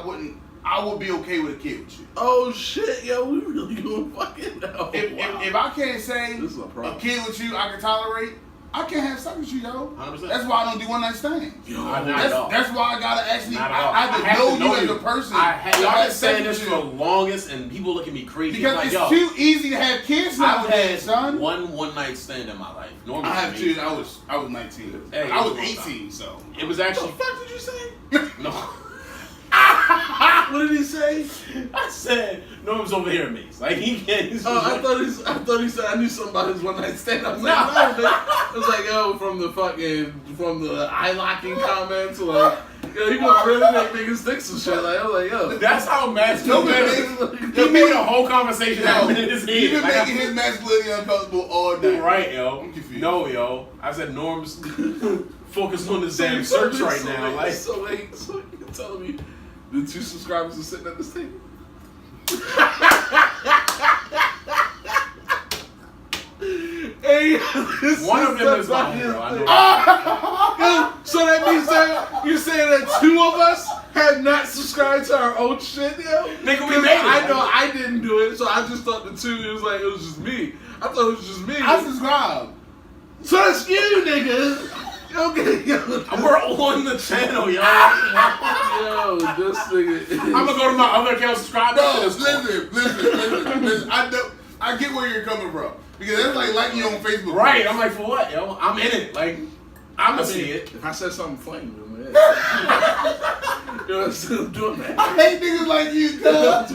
would be okay with a kid with you. Oh shit, yo, we really going fucking hell. If I can't say This is a problem. a kid with you I can tolerate, I can't have sex with you, yo. 100%. That's why I don't do one night stands. That's why I gotta actually. I have to know you as a person. I've been saying this for the longest, and people look at me crazy. Because like, it's yo, too easy to have kids I've nowadays, had son. one night stand in my life. Normally, I have for me, two. I was 19. Hey, I was it was 18, so. It was What actually. the fuck did you say? No. What did he say? I said Norm's over here, mates. Like he can't. He's I thought he said I knew something about his one night stand. I was like, no, man. I was like, yo, from the eye locking comments, like, yo, he gonna really make niggas think some shit. Like, I was like, yo, That's how masculine. He made a whole conversation happen in his You've head. been Like, making his masculinity uncomfortable all day. right, yo. I'm confused. No, yo. I said Norm's focused on this damn search right now. Like, so you're telling me the 2 subscribers are sitting at this table? Hey, one of them is my home, bro. I know. So that means that you're saying that 2 of us have not subscribed to our own shit, yo? Nigga, we made it. I know I didn't do it, so I just thought the 2, it was just me. I thought it was just me. I subscribe. So that's you, nigga. Okay, yo. We're on the channel, yo. Yo, this nigga. I'm gonna go to my other account, subscribe. Bro, listen. I get where you're coming from. Because that's like liking you on Facebook. Right, I'm like, for what, yo? I'm in it. Like, I'm gonna see it. If I said something funny, yo, I'm still doing that. I hate niggas like you, I'm cuz.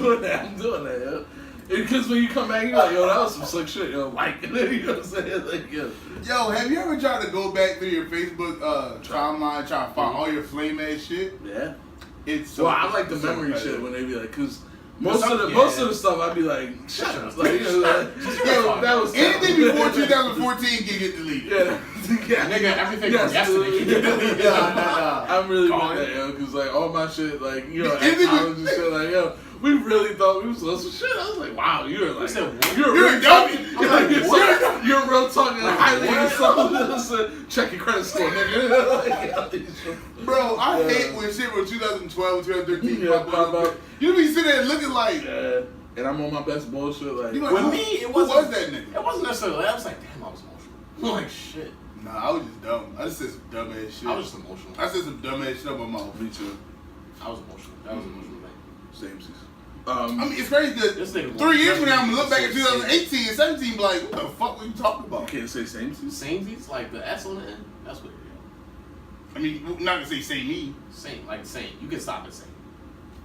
doing that, yo. Because when you come back, you're like, yo, that was some slick shit, yo. Like, you know what I'm saying? Like, yo. Yo, have you ever tried to go back through your Facebook timeline, try to find all your flame ass shit? Yeah. It's so. Well, I like the so memory repetitive. shit when they be like, cause most of the stuff I'd be like, shut up. Like, you know, yo, that was anything before 2014 can get deleted. Yeah. Nigga, everything from yesterday. I'm really with that, yo, cause like all my shit, like, you know, at college and shit, like, yo, we really thought we was on some shit. I was like, wow, you're like, You're a dummy. You're real talking highly of someone. Check your credit score, nigga. Bro, I hate when shit from 2012, 2013 Yeah, pop up. You be sitting there looking like. Yeah. And I'm on my best bullshit, like. You like, With who, me, it who wasn't. was that nigga? It wasn't necessarily that. I was like, damn, I was emotional. I'm like, shit. Nah, I was just dumb. I just said some dumb ass shit. I was just emotional. I said some dumb ass shit on my mouth. Me too. I was emotional. That was an emotional thing. Same season. I mean, it's crazy This because nigga 3 years from now, I'm gonna look back at Same. 2018 and 17 and be like, what the fuck were you talking You about? can't say same season. Samesies, like the S on the end. That's what it is. I mean, we're not gonna say same me. Same, like same. You can stop at same.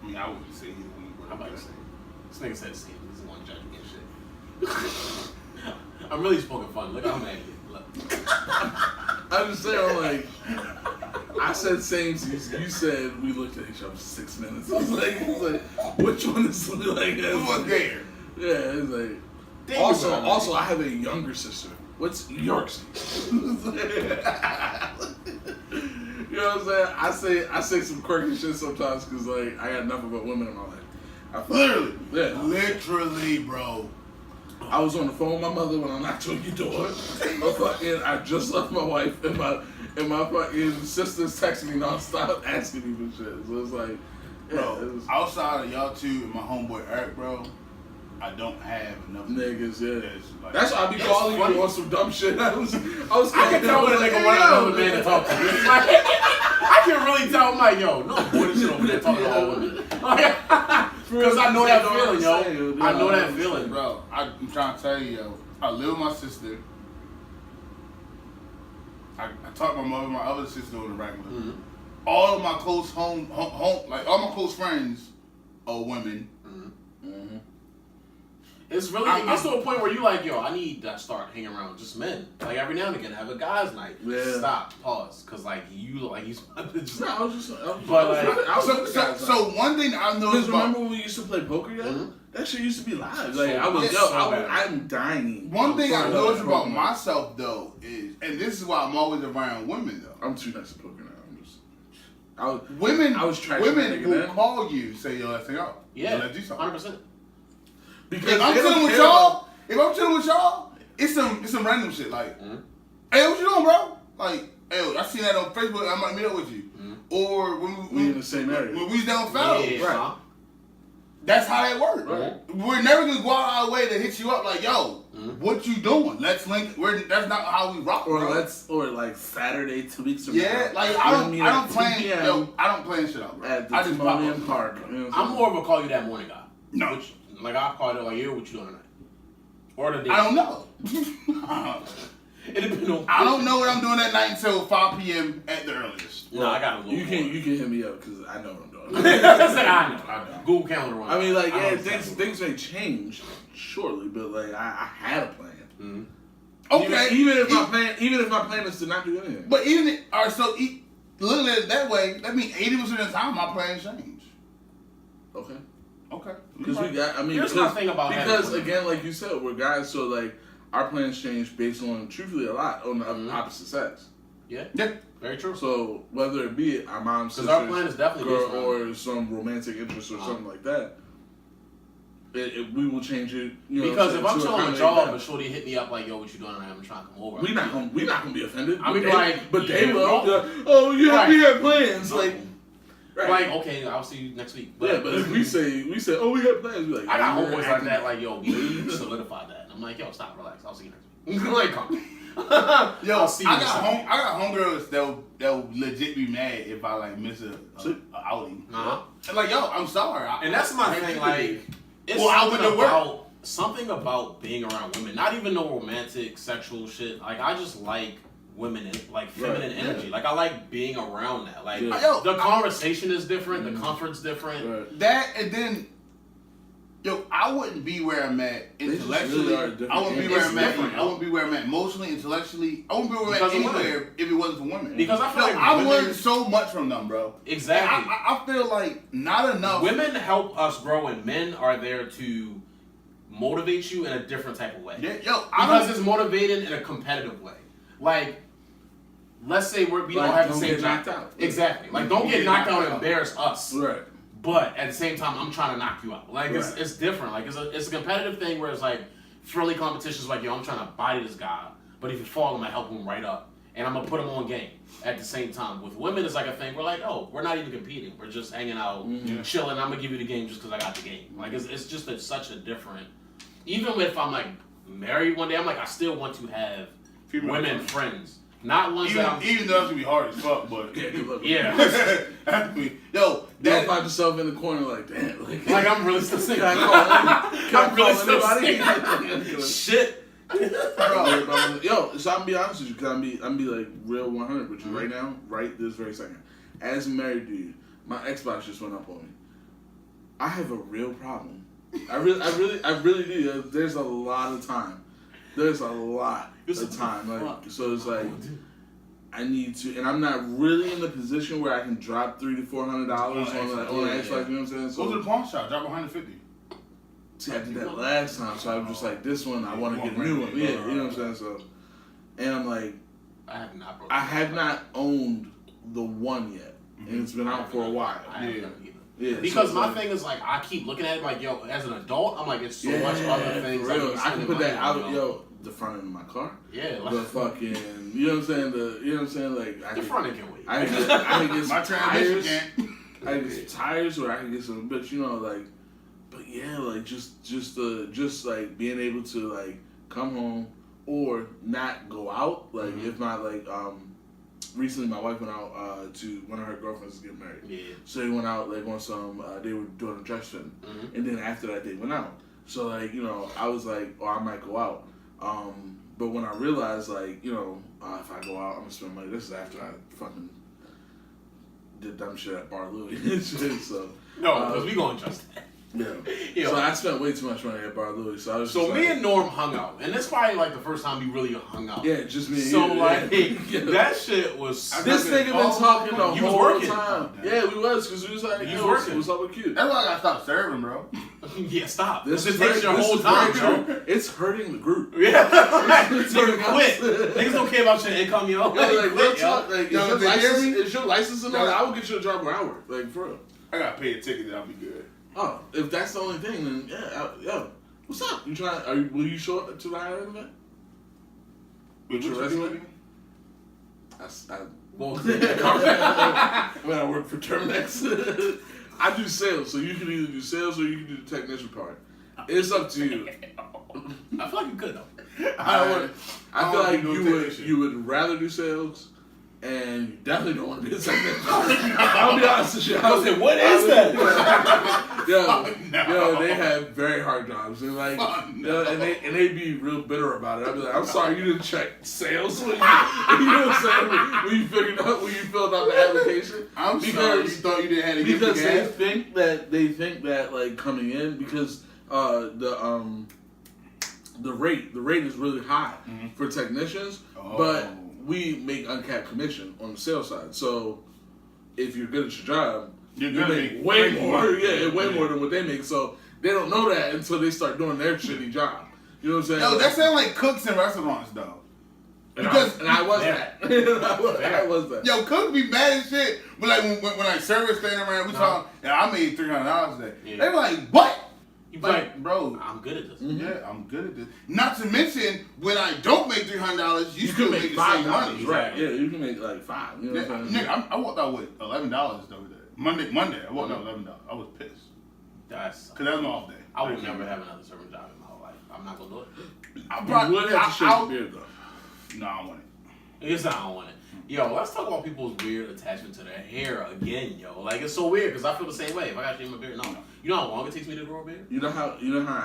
I mean, I wouldn't say either one. How about you say? This nigga said same. This is one judging and shit. I'm really spoken fun. Look how mad he is. Look. I'm just saying, I'm like, I said same season. You said we looked at each other for 6 minutes. I was like, which one is like? Who was there? Yeah, it's like. Damn, Also, I have a younger sister. What's your sister? You know what I'm saying? I say some quirky shit sometimes because like I got nothing but women in my life. Literally. Yeah. Literally, bro. I was on the phone with my mother when I knocked on your door. I just left my wife and my fucking sisters texting me nonstop asking me for shit. So it's like, yeah, Bro, outside of y'all two and my homeboy Eric, bro, I don't have enough niggas. Yeah, like, that's why I be calling you on some dumb shit. I was I can tell when a nigga want another man to talk to. It's like, I can really tell. I'm like, yo, no bullshit over there talking to all women. Because I know that feeling, yo. I know that feeling, bro. I'm trying to tell you, yo. I live with my sister. I talk to my mother, my other sister on the regular. Mm-hmm. All of my close home, like all my close friends are women. Mm-hmm. Mm-hmm. It's really, it gets to a point where you like, yo, I need to start hanging around with just men. Like every now and again, have a guys' night. Yeah. Stop, pause, because like you look like he's. Just, no, I was just. So one thing I noticed. Remember when we used to play poker together? Mm-hmm. That shit used to be live. Like I'm dying. One thing I noticed about myself though is, and this is why I'm always around women though. I'm too nice to poker now. Women who call you say, yo, let's hang out. Yeah, let's do something. 100%. Because if I'm chilling with y'all, it's some random shit like, hey, what you doing, bro? Like, hey, I seen that on Facebook. I might meet up with you. Mm-hmm. Or when we in the same area. When we was down Fallow, right? That's how that works. Right. We're never gonna go out our way to hit you up like, yo, what you doing? Let's link. That's not how we rock. Or like Saturday 2 weeks from now. Yeah, like I don't plan. Yo, I don't plan shit out, bro. At the Timonian Park. You know I'm more of a call you that morning guy. No. Like I called it like, yo, what you doing tonight? Or the day. I don't know. It depends on. I don't know what I'm doing that night until 5 p.m. at the earliest. No, I got a little. You can hit me up because I know what I'm doing. I know. Google Calendar. I mean, like, yeah, things may change shortly, but like I had a plan. Mm-hmm. Okay. Even if my plan is to not do anything. But looking at it that way, that means 80% of the time my plans change. Okay. Because here's my thing about because again, like you said, we're guys, so like our plans change based on truthfully a lot on the opposite sex. Yeah, very true. So whether it be our mom's sister, our plan is definitely or some romantic interest or something like that, we will change it. You know, because if I'm chilling with y'all, but shorty hit me up like, yo, what you doing? I'm trying to come over. We not gonna be offended. I mean, but they will. Oh, we had plans like. Right. Like, okay, I'll see you next week. But if we say, oh, we have plans, we like, I got homeboys like that, like, yo, we solidify that. And I'm like, yo, stop, relax, I'll see you next week. Like, come. Yo, I'll see you I got homegirls that'll legit be mad if I like miss a outing. And like, yo, I'm sorry. And that's my thing, like, something about being around women, not even no romantic, sexual shit. Like, I just like women, like feminine energy. Yeah. Like I like being around that. Like the conversation is different, the comfort's different. Right. That and then, I wouldn't be where I'm at intellectually. I wouldn't be where I'm at. I wouldn't be where I'm at emotionally, intellectually. I wouldn't be where I'm at anywhere if it wasn't for women. Because I feel like I learned so much from them, bro. Exactly. I feel like not enough. Women help us grow, and men are there to motivate you in a different type of way. Yeah, because it's motivated in a competitive way. Like, let's say we don't have the same knocked out. Exactly. Like, don't get knocked out and embarrass us. Right. But at the same time, I'm trying to knock you out. Like, it's different. Like, it's a competitive thing where it's like friendly competitions. Like, yo, I'm trying to body this guy, but if you fall, I'm gonna help him right up, and I'm gonna put him on game at the same time. With women, it's like a thing. We're like, oh, we're not even competing. We're just hanging out, chilling. I'm gonna give you the game just because I got the game. Like, it's just such a different. Even if I'm like married one day, I'm like, I still want to have women friends. Not ones even though that's gonna be hard as fuck, but yeah. Yo, don't find yourself in the corner like that. Like I'm really still single. I'm really still single. Shit. Yo, so I'm gonna be honest with you, because I'm be like real 100 with you right now, right this very second. As a married dude, my Xbox just went up on me. I have a real problem. I really do. There's a lot of time. There's a lot of time. Like, so it's like I need to, and I'm not really in the position where I can drop $300 to $400 on an Xbox. You know what I'm saying? So go to the pawn shop, drop $150. See, I did that last time, so I'm just like, this one I want to get a new one. Yeah, you know what I'm saying? So, and I'm like, I have not owned the one yet, and it's been out for a while. Yeah, because my thing is like I keep looking at it like, yo, as an adult, I'm like, it's so much other things. I can put that out, the front end of my car. Yeah, like, the fucking, you know what I'm saying? Like the front end can wait. I can get some tires. I can get some tires, or I can get some, but like, yeah, like just like being able to like come home or not go out. Like if not like recently my wife went out to one of her girlfriends to get married. Yeah. So they went out like on some they were doing a dress fitting, and then after that they went out. So like I was like, oh, I might go out. But when I realized like if I go out I'm gonna spend money. This is after I fucking did dumb shit at Bar Louie and shit. So no, because we gonna adjust that. Yeah. So I spent way too much money at Bar Louie. So I was me and Norm hung out, and that's probably like the first time we really hung out. Yeah, just me. So that shit was. This nigga been talking the you was whole working. time. Yeah, we was because we was like, you was working. What's up with Q? That's why I gotta stop serving, bro. Yeah, stop. This just takes your whole time, bro. It's hurting the group. Yeah, nigga, quit. Niggas don't care about your income, yo. Like real talk. Like, is your license in order? Yeah. I will get you a job where I work. Like for real. I gotta pay a ticket, then I'll be good. Oh, if that's the only thing, then yeah. What's up? You trying? Will you show up to the hiring event? With your resume? When I work for Terminex, I do sales, so you can either do sales or you can do the technician part. It's up to you. I feel like you could though. I feel like you would rather do sales. And you definitely don't want to be a technician. I'll be honest with you. I was like, what is that? They have very hard jobs. And like, and they be real bitter about it. I'll be like, I'm sorry, you didn't check sales when you know what I'm saying? When you filled out the application. I'm sorry, you thought you didn't have to give the gas? Because they think that like coming in because the rate is really high for technicians, but we make uncapped commission on the sales side. So if you're good at your job, you make way more. Way more than what they make. So they don't know that until they start doing their shitty job. You know what I'm saying? Yo, that sound like cooks in restaurants though. I was that. I was that. Yo, cooks be mad as shit. But like when like service standing around, we talking. Yeah, I made $300 today. Yeah. They were like, what? You like, bro, I'm good at this. Yeah, I'm good at this. Not to mention, when I don't make $300, you still make the same money. Right? Yeah, you can make like $5. You know what I'm saying? Nigga, I walked out with $11 the other day. Monday, I walked out with $11. I was pissed. That's because that was my off day. I would never have another serving job in my whole life. I'm not gonna do it. You would have to shake the beard though. No, I don't want it. It's not. I don't want it. Yo, let's talk about people's weird attachment to their hair again, yo. Like, it's so weird because I feel the same way. If I got shave my beard, no. You know how long it takes me to grow a beard? You know how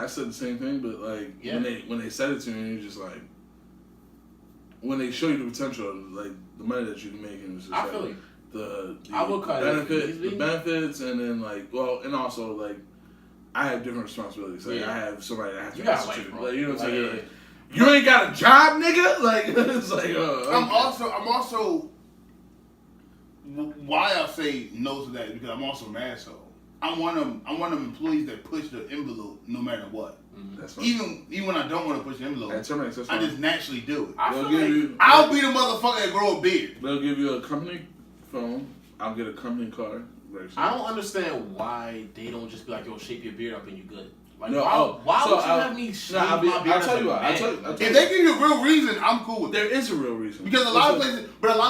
I said the same thing, but like when they said it to me, you're just like, when they show you the potential, like the money that you can make, and it's just I feel you. The benefits, and then like, well, and also like, I have different responsibilities. Like I have somebody that has to answer to. Like, you know what I'm saying? Like, you ain't got a job, nigga. Like it's like. I'm also. Why I say no to that is because I'm also an asshole. I'm one of them employees that push the envelope no matter what. That's right. Even when I don't want to push the envelope, I just naturally do it. I'll be the motherfucker that grow a beard. They'll give you a company phone. I'll get a company card. I don't understand why they don't just be like, yo, shape your beard up and you good. Like, no, why would you have me shave my beard? I'll tell you why. If they give you a real reason, I'm cool with it. There is a real reason. Because a lot of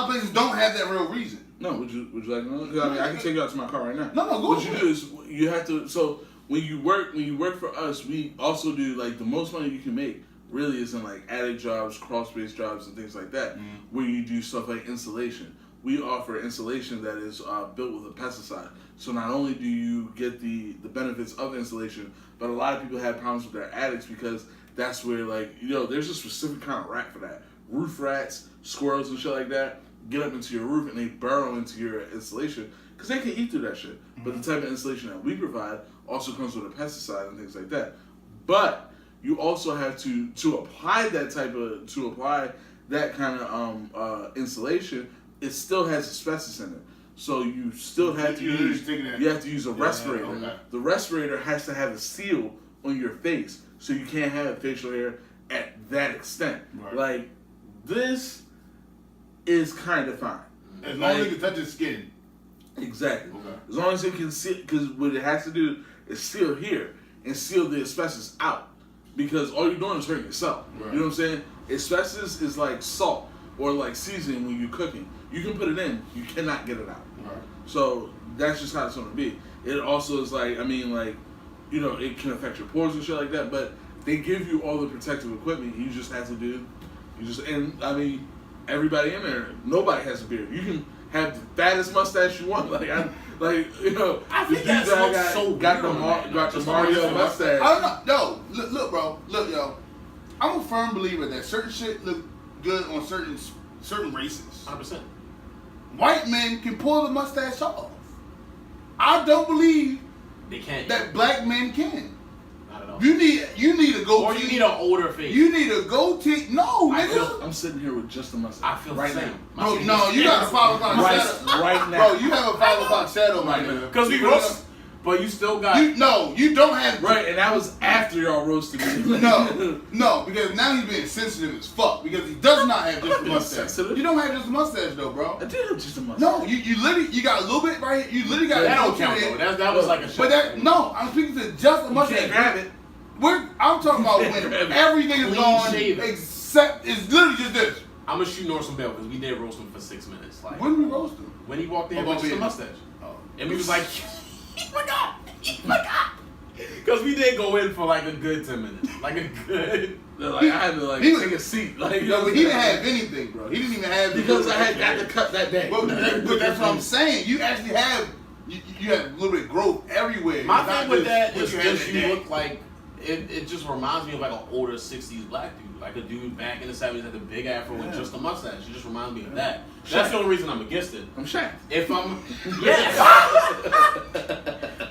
places don't have that real reason. No, would you like to know? Because I mean, I can take you out to my car right now. No, go. What you do is you have to. So when you work for us, we also do like the most money you can make. Really is in like attic jobs, crawl space jobs, and things like that, where you do stuff like insulation. We offer insulation that is built with a pesticide. So not only do you get the benefits of insulation, but a lot of people have problems with their attics because that's where like there's a specific kind of rat for that. Roof rats, squirrels, and shit like that get up into your roof and they burrow into your insulation because they can eat through that shit. But the type of insulation that we provide also comes with a pesticide and things like that. But you also have to apply that kind of insulation. It still has asbestos in it, so you still have to use a respirator. Okay. The respirator has to have a seal on your face, so you can't have facial hair at that extent. Right. Like this is kind of fine. As long as it can touch your skin. Exactly. Okay. As long as it can seal, because what it has to do is seal here and seal the asbestos out. Because all you're doing is hurting yourself. Right. You know what I'm saying? Asbestos is like salt or like seasoning when you're cooking. You can put it in, you cannot get it out. Right. So that's just how it's going to be. It also is like, you know, it can affect your pores and shit like that. But they give you all the protective equipment. You just have to do. And I mean, everybody in there, nobody has a beard. You can have the fattest mustache you want. Like you know, I think the that's dude that what's so got the weird on that, just Mario the mustache. I don't know. Yo, look, bro. Look, yo. I'm a firm believer that certain shit look good on certain races. 100%. White men can pull the mustache off. I don't believe They can't. that black men can. Not at all. You need a goatee. Or you need an older face. You need a goatee. No, I nigga. I'm sitting here with just a mustache. I feel right the same. now. Bro, no, you got a 5 o'clock shadow. Right now. Bro, you have a 5 o'clock shadow right now. Because we roast, but you still got. You don't have. Right, and that was after y'all roasted me. No, because now he's being sensitive as fuck because he does not have just a mustache. Sensitive. You don't have just a mustache though, bro. I did have just a mustache. No, you literally you got a little bit right here. You literally got that a don't count though. That was like a. But that no, I'm speaking to just a You mustache. can't grab it. I'm talking about when everything is Clean gone shaven. except it's literally just this. I'm gonna shoot North some bell because we did roast him for 6 minutes. Like When we roast him? when he walked in Oh, with just a beard. mustache, Oh. and we was like, he forgot. Because we did go in for like a good 10 minutes, like a good. Like I had to He was- take a seat. Like No, but he didn't have anything, bro. He didn't even have because I had got to cut that day. But that's what I'm saying. You actually have you have a little bit of growth everywhere. My It's not thing with just that what is you had just that you day. look like it just reminds me of like an older 60s black dude, like a dude back in the 70s had the big afro with just a mustache. It just reminds me of that. That's the only reason I'm against it. I'm shacked. If I'm yes,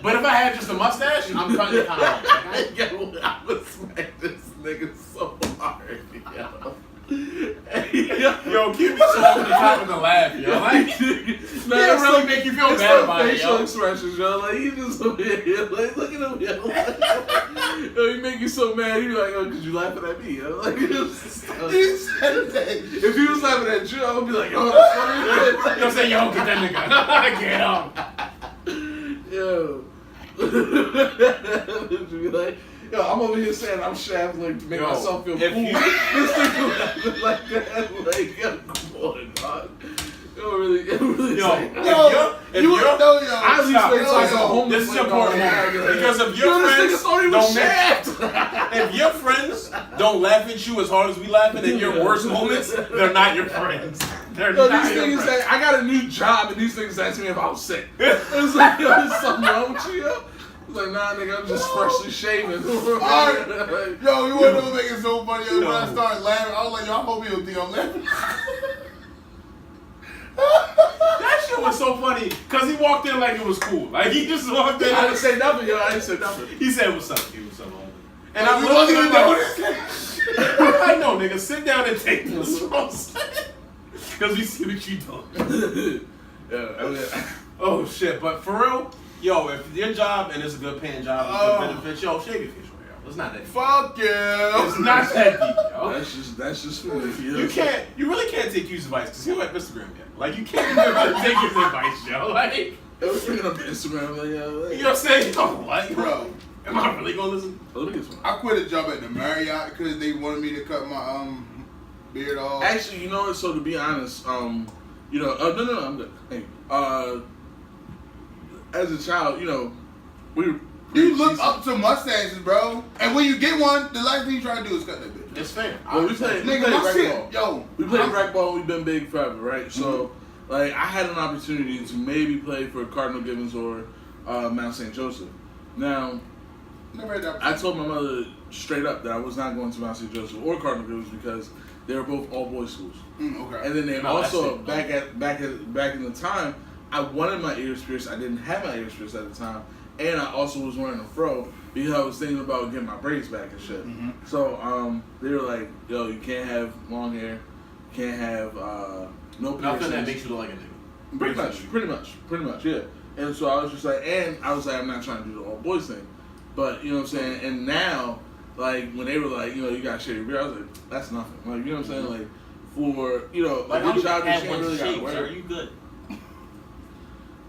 but if I have just a mustache, I'm cutting it kind of off. Yo, I would smack this nigga so hard, yo. Yo, keep me so over the top of the laugh, yo. Like, No, it really make you feel it's bad the about it, facial yo. expressions, yo. Like he just over here, like look at him, yo. Yo, he make you so mad. He be like, "Oh, cause you laughing at me, yo." Like, You said that. if he was laughing at you, I would be like, "Yo, that's funny." Yo, say, yo, get that nigga. Get him. Yo. You'd be like, yo, I'm over here saying I'm shaft like to make Yo, myself feel if cool. you- This nigga laughing like that, like, yo, come on, dog. It really Yo, like, if you're I at least Stop. think it's like a Yo, homeless this is like, important oh, because if yo, your this friends nigga thought he was don't shaft. if your friends don't laugh at you as hard as we laughing in your worst moments, they're not your friends. They're Yo, not these your niggas friends. say, I got a new job, and these niggas asked me if I was sick. It's like, yo, there's something wrong with you, yo? It's like, nah, nigga, I'm just freshly shaven. Alright. Like, Yo, you wanna know what make it so funny? Yo, when I started laughing, I was like, yo, I hope you don't think I'm laughing. That shit was so funny because he walked in like it was cool. Like he just walked in. I didn't say nothing, yo. I didn't say nothing. He said, "What's up, kid? What's up, homie?" And Like, I'm we wasn't looking even at doing him. this. I'm like, "No, nigga, sit down and take this." Because we see what you doing. Yeah, I mean, Oh shit! But for real, yo, if your job and it's a good paying job with good benefits, yo, shave your facial hair. It's not that deep. Fuck yeah. It's not that deep, yo. that's just for me. You really can't take Q's advice because you don't have Instagram yet. Like you can't even take his advice, yo. Like I was bringing up Instagram, like, you know what I'm saying? Yo, what, Bro, Am I really gonna listen? let me get some. I quit a job at the Marriott because they wanted me to cut my beard off. Actually, you know what? So to be honest, you know, no, I'm good. Hey, as a child, you know, You look up to mustaches, bro. And when you get one, the last thing you try to do is cut that bitch. It's fair. Well, we played Nigga, my racquetball. shit, yo. We played racquetball. We've been big forever, right? So, like, I had an opportunity to maybe play for Cardinal Gibbons or Mount St. Joseph. Now, Never had that. I told my mother straight up that I was not going to Mount St. Joseph or Cardinal Gibbons because they were both all boys schools. Okay. And then they No, also that's back in the time, I wanted my ears pierced. I didn't have my ears pierced at the time, and I also was wearing a fro because I was thinking about getting my braids back and shit. So they were like, "Yo, you can't have long hair, you can't have no piercings." Nothing that makes you look like a nigga. Pretty much, yeah. And so I was just like, I'm not trying to do the all boys thing, but you know what I'm saying. And now, like when they were like, you know, you gotta shave your beard, I was like, that's nothing. Like you know what I'm saying, like for you know, Like a good I'm job that at you one ain't really gotta shape, wear. sir. You good?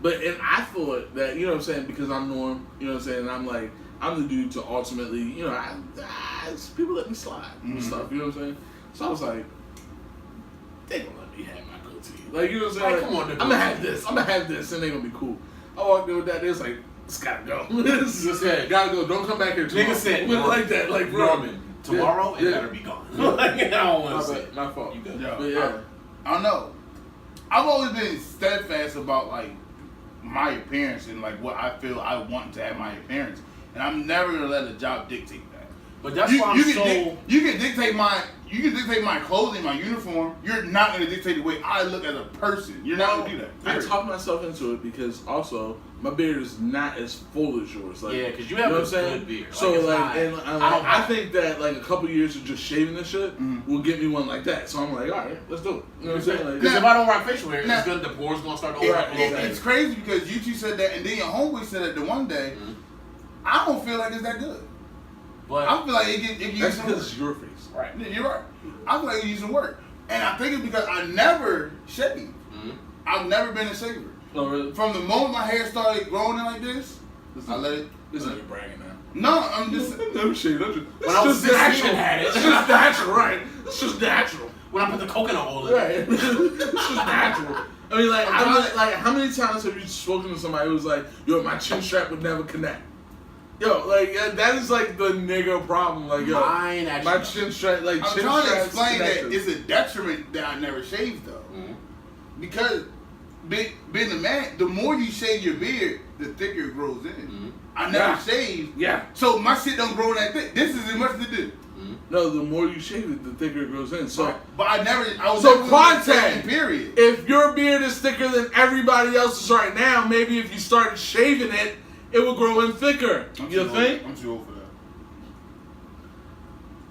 But and I thought that, you know what I'm saying, because I'm Norm, you know what I'm saying, and I'm like, I'm the dude to ultimately, you know, people let me slide and stuff, you know what I'm saying? So I was like, they gonna let me have my goatee. Like, you know what I'm saying? Like, come on, I'm gonna have this, and they gonna be cool. I walked in with that, they was like, It's gotta go. Just said, gotta go. Don't come back here tomorrow. Nigga said, like that. Like, bro. Norman, tomorrow, it better be gone. Like, I don't want to say. My fault. You good. Yo, But yeah. I don't know. I've always been steadfast about, like, my appearance and, like, what I feel I want to have my appearance. And I'm never going to let a job dictate that. But that's why I'm so... You can dictate my clothing, my uniform. You're not going to dictate the way I look as a person. You're not going to do that. I talk myself into it because also my beard is not as full as yours. Like, yeah, because you have a good beard. So like, and I think that like a couple years of just shaving this shit will get me one like that. So I'm like, all right, let's do it. You know what I'm saying? Like, because if I don't rock facial hair, it's good. The pores gonna start to open up. It's crazy because you two said that, and then your homeboy said that the one day. I don't feel like it's that good. But I feel like it can use that's some because work. it's your face. Right. You're right. I feel like it use some work. And I think it's because I never shaved. I've never been a shaver. Oh, really? From the moment my hair started growing in like this, I let it. This is like bragging now. No, I'm just. Never shaved. When I was 16, had it. It's just natural, right? It's just natural. When I put the coconut oil in Right. It's just natural. I mean, like, how many times have you spoken to somebody who was like, yo, my chin strap would never connect? Yo, like, that is like the nigga problem. Like, yo, my chin strap, like, I'm chin trying to straps explain connected. that it's a detriment that I never shaved, though. Because being a man, the more you shave your beard, the thicker it grows in. I never shaved. Yeah. So my shit don't grow that thick. This is as much to do. No, the more you shave it, the thicker it grows in. So, but I was so never Quante, period. If your beard is thicker than everybody else's right now, maybe if you started shaving it, it would grow in thicker. You think? I'm too old for that.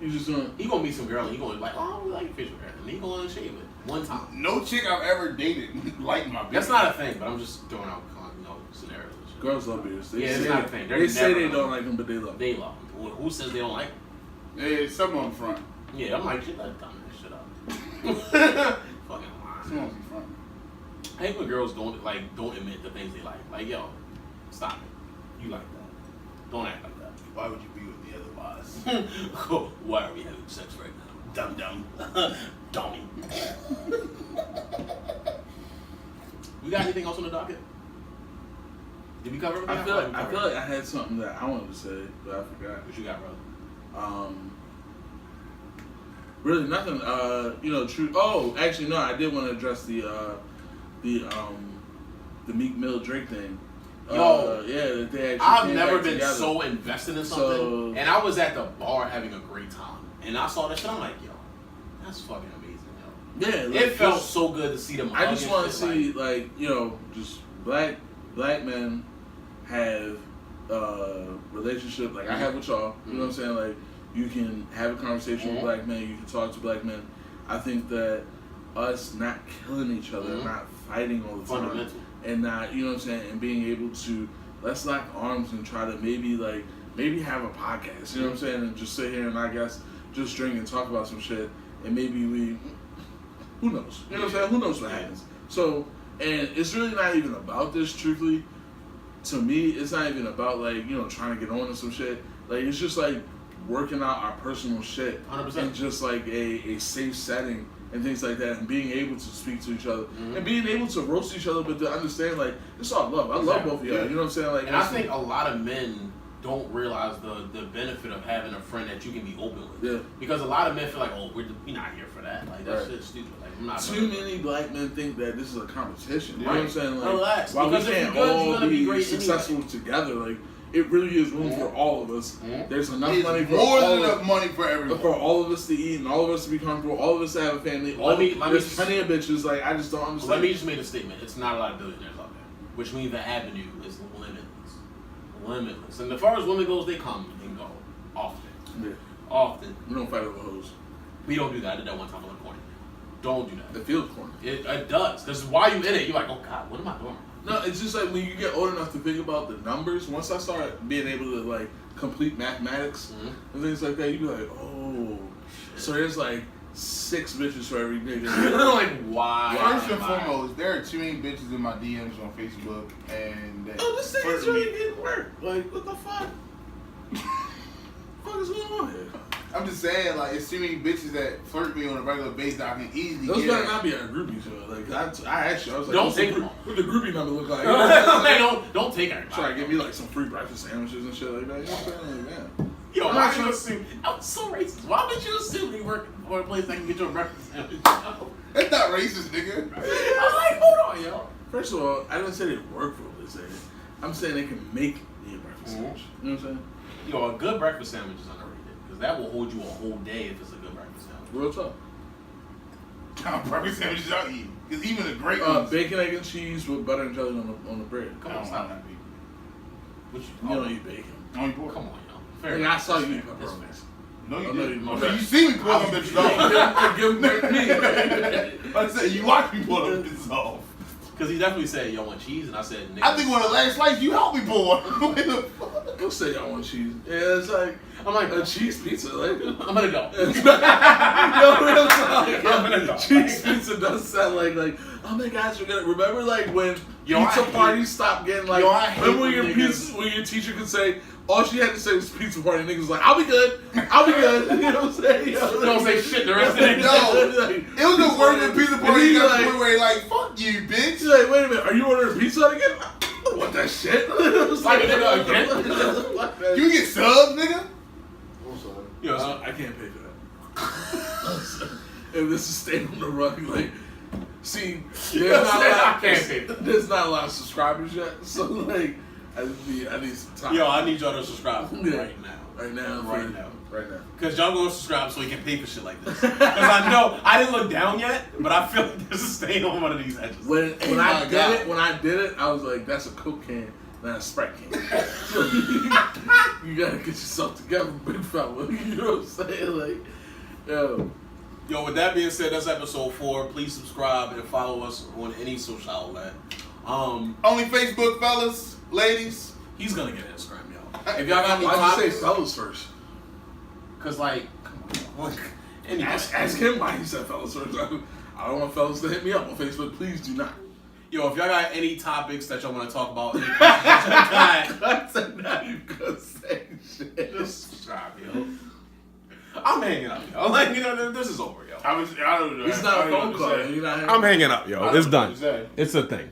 You just gonna... He gonna meet some girl and he gonna be like, oh, we like facial hair. And he gonna shave it one time. No chick I've ever dated liked my beard. That's not a thing, but I'm just throwing out scenarios. Girls love beards. It's not a thing. They say they don't like them, but they love them. They love them. Who says they don't like them? Yeah, some on front. Yeah, I'm like, shit, let's dumb that shit up. Fucking Some lying. on front. I hate when girls don't admit the things they like. Like, yo, stop it. You like that. Don't act like that. Why would you be with the other boss? Why are we having sex right now? Dumb. Dummy. We got anything else on the docket? Did we cover everything? I feel like I had something that I wanted to say, but I forgot. What you got, brother? Really nothing. True. Oh, actually, no. I did want to address the Meek Mill Drake thing. Yo, yeah, that they actually I've came never back been together. so invested in something, and I was at the bar having a great time, and I saw that shit. I'm like, yo, that's fucking amazing, yo. Yeah, it felt so good to see them. I just want to see just black men have relationship like I have with y'all. You know what I'm saying? Like, you can have a conversation with black men. You can talk to black men. I think that us not killing each other, not fighting all the time, fundamental, and not, you know what I'm saying, and being able to let's lock arms and try to maybe have a podcast. You know what I'm saying? And just sit here and I guess just drink and talk about some shit, and maybe we, who knows? You know what I'm saying? Who knows what happens? So, and it's really not even about this, truthfully. To me, it's not even about trying to get on to some shit. Like, it's just like working out our personal shit 100%. in just like a safe setting and things like that, and being able to speak to each other and being able to roast each other, but to understand like it's all love. I love both of y'all. You know what I'm saying? Like, and I think a lot of men don't realize the benefit of having a friend that you can be open with. Yeah. Because a lot of men feel like, oh, we're not here for that. Like, that shit's stupid. Like, I'm not. Too many black men think that this is a competition. You know what I'm saying? Like, relax. While Because we can't all be successful together, like, it really is room for all of us. There's enough money for more all than enough money for everyone. For all of us to eat and all of us to be comfortable, all of us to have a family. There's plenty of bitches. Like, I just don't understand. Let me just make a statement. It's not a lot of billionaires out there, which means the avenue is limitless. And as far as women goes, they come and go often. Yeah. Often. We don't fight over hoes. We don't do that. I did that one time on the corner. Don't do that. It feels corny. It does. Because while you're in it, you're like, oh God, what am I doing? No, it's just like when you get old enough to think about the numbers, once I start being able to like complete mathematics and things like that, you be like, oh, so there's like 6 bitches for every nigga. Like, why? First and foremost, there are too many bitches in my DMs on Facebook, and this nigga's really getting work. Like, what the fuck? What the fuck is going on here? I'm I'm just saying, like, it's too many bitches that flirt with me on a regular basis that I can easily Those get better at. not be our groupies, though. Like, I asked you, I was like, Don't what's take the, them. what the groupie number look like? don't take her. Try to give me like some free breakfast sandwiches and shit like that. You know what I'm saying? Like, man. Yo, I'm why not would you sure- assume? I'm so racist. Why would you assume you work for a place that can get you a breakfast sandwich? That's not racist, nigga. I'm like, hold on, yo. First of all, I didn't say they work for a place like that. I'm saying they can make me a breakfast sandwich. You know what I'm saying? Yo, a good breakfast sandwich is underrated because that will hold you a whole day if it's a good breakfast sandwich. Real talk. Kind of breakfast sandwiches y'all eat. Because even the great ones. Bacon, egg, and cheese with butter and jelly on the bread. Come I on, don't stop want that. that. What You don't eat bacon. Only pork. Come on, yo. Nigga, I saw you eat That's pepperonis. fair. No, you Oh, no, didn't. you- So you see me pull them bitches off. Give them me. I said, you watch me pull them bitches off. Because he definitely said, yo, want cheese? And I said, nigga. I think one of the last slices you helped me pull one. What the fuck? Go say y'all want cheese. Yeah, it's like I'm like, a cheese pizza. Like, I'm gonna go. Yo, real talk. I'm gonna go. Cheese pizza does sound like oh my gosh, we're gonna remember like when Yo, I pizza hate- parties stopped getting like Yo, I hate remember when your when pizza when your teacher could say all she had to say was pizza party and niggas was like, I'll be good. I'll be good. You know what I'm saying? Don't say shit the rest of the day. No. Like, It was the worst than pizza and party. he You got like- to the point where he like, fuck you, bitch. She's like, wait a minute, are you ordering pizza again? I don't want that shit. Like a nigga again? Fuck that. You get subs, nigga? I'm sorry. Yo, I can't pay for that. If this is staying on the run, like, see, there's not a lot of subscribers yet, so like, I need some time. yo, I need y'all to subscribe Yeah. right now. right now, right now. Because y'all gonna subscribe so we can pay for shit like this. Because I know, I didn't look down yet, but I feel like there's a stain on one of these edges. When my God. I did it, I was like, that's a Coke can, not a Sprite can. So you gotta get yourself together, big fella. You know what I'm saying? Like, yo. Yo, with that being said, that's episode 4. Please subscribe and follow us on any social outlet. Only Facebook, fellas, ladies. He's gonna get Instagram, yo. If y'all got any Why'd you say topics, fellas first? cause like, come on, look. Anyway. Ask him why he said fellas first. I don't want fellas to hit me up on Facebook. Please do not. Yo, if y'all got any topics that y'all want to talk about, any questions that y'all got, I said not even gonna say shit. just subscribe, yo. I'm hanging up, yo. Like, you know, this is over, yo. I don't know. It's not a phone call. You're not I'm hanging up, yo. I don't It's know done. what to say. It's a thing.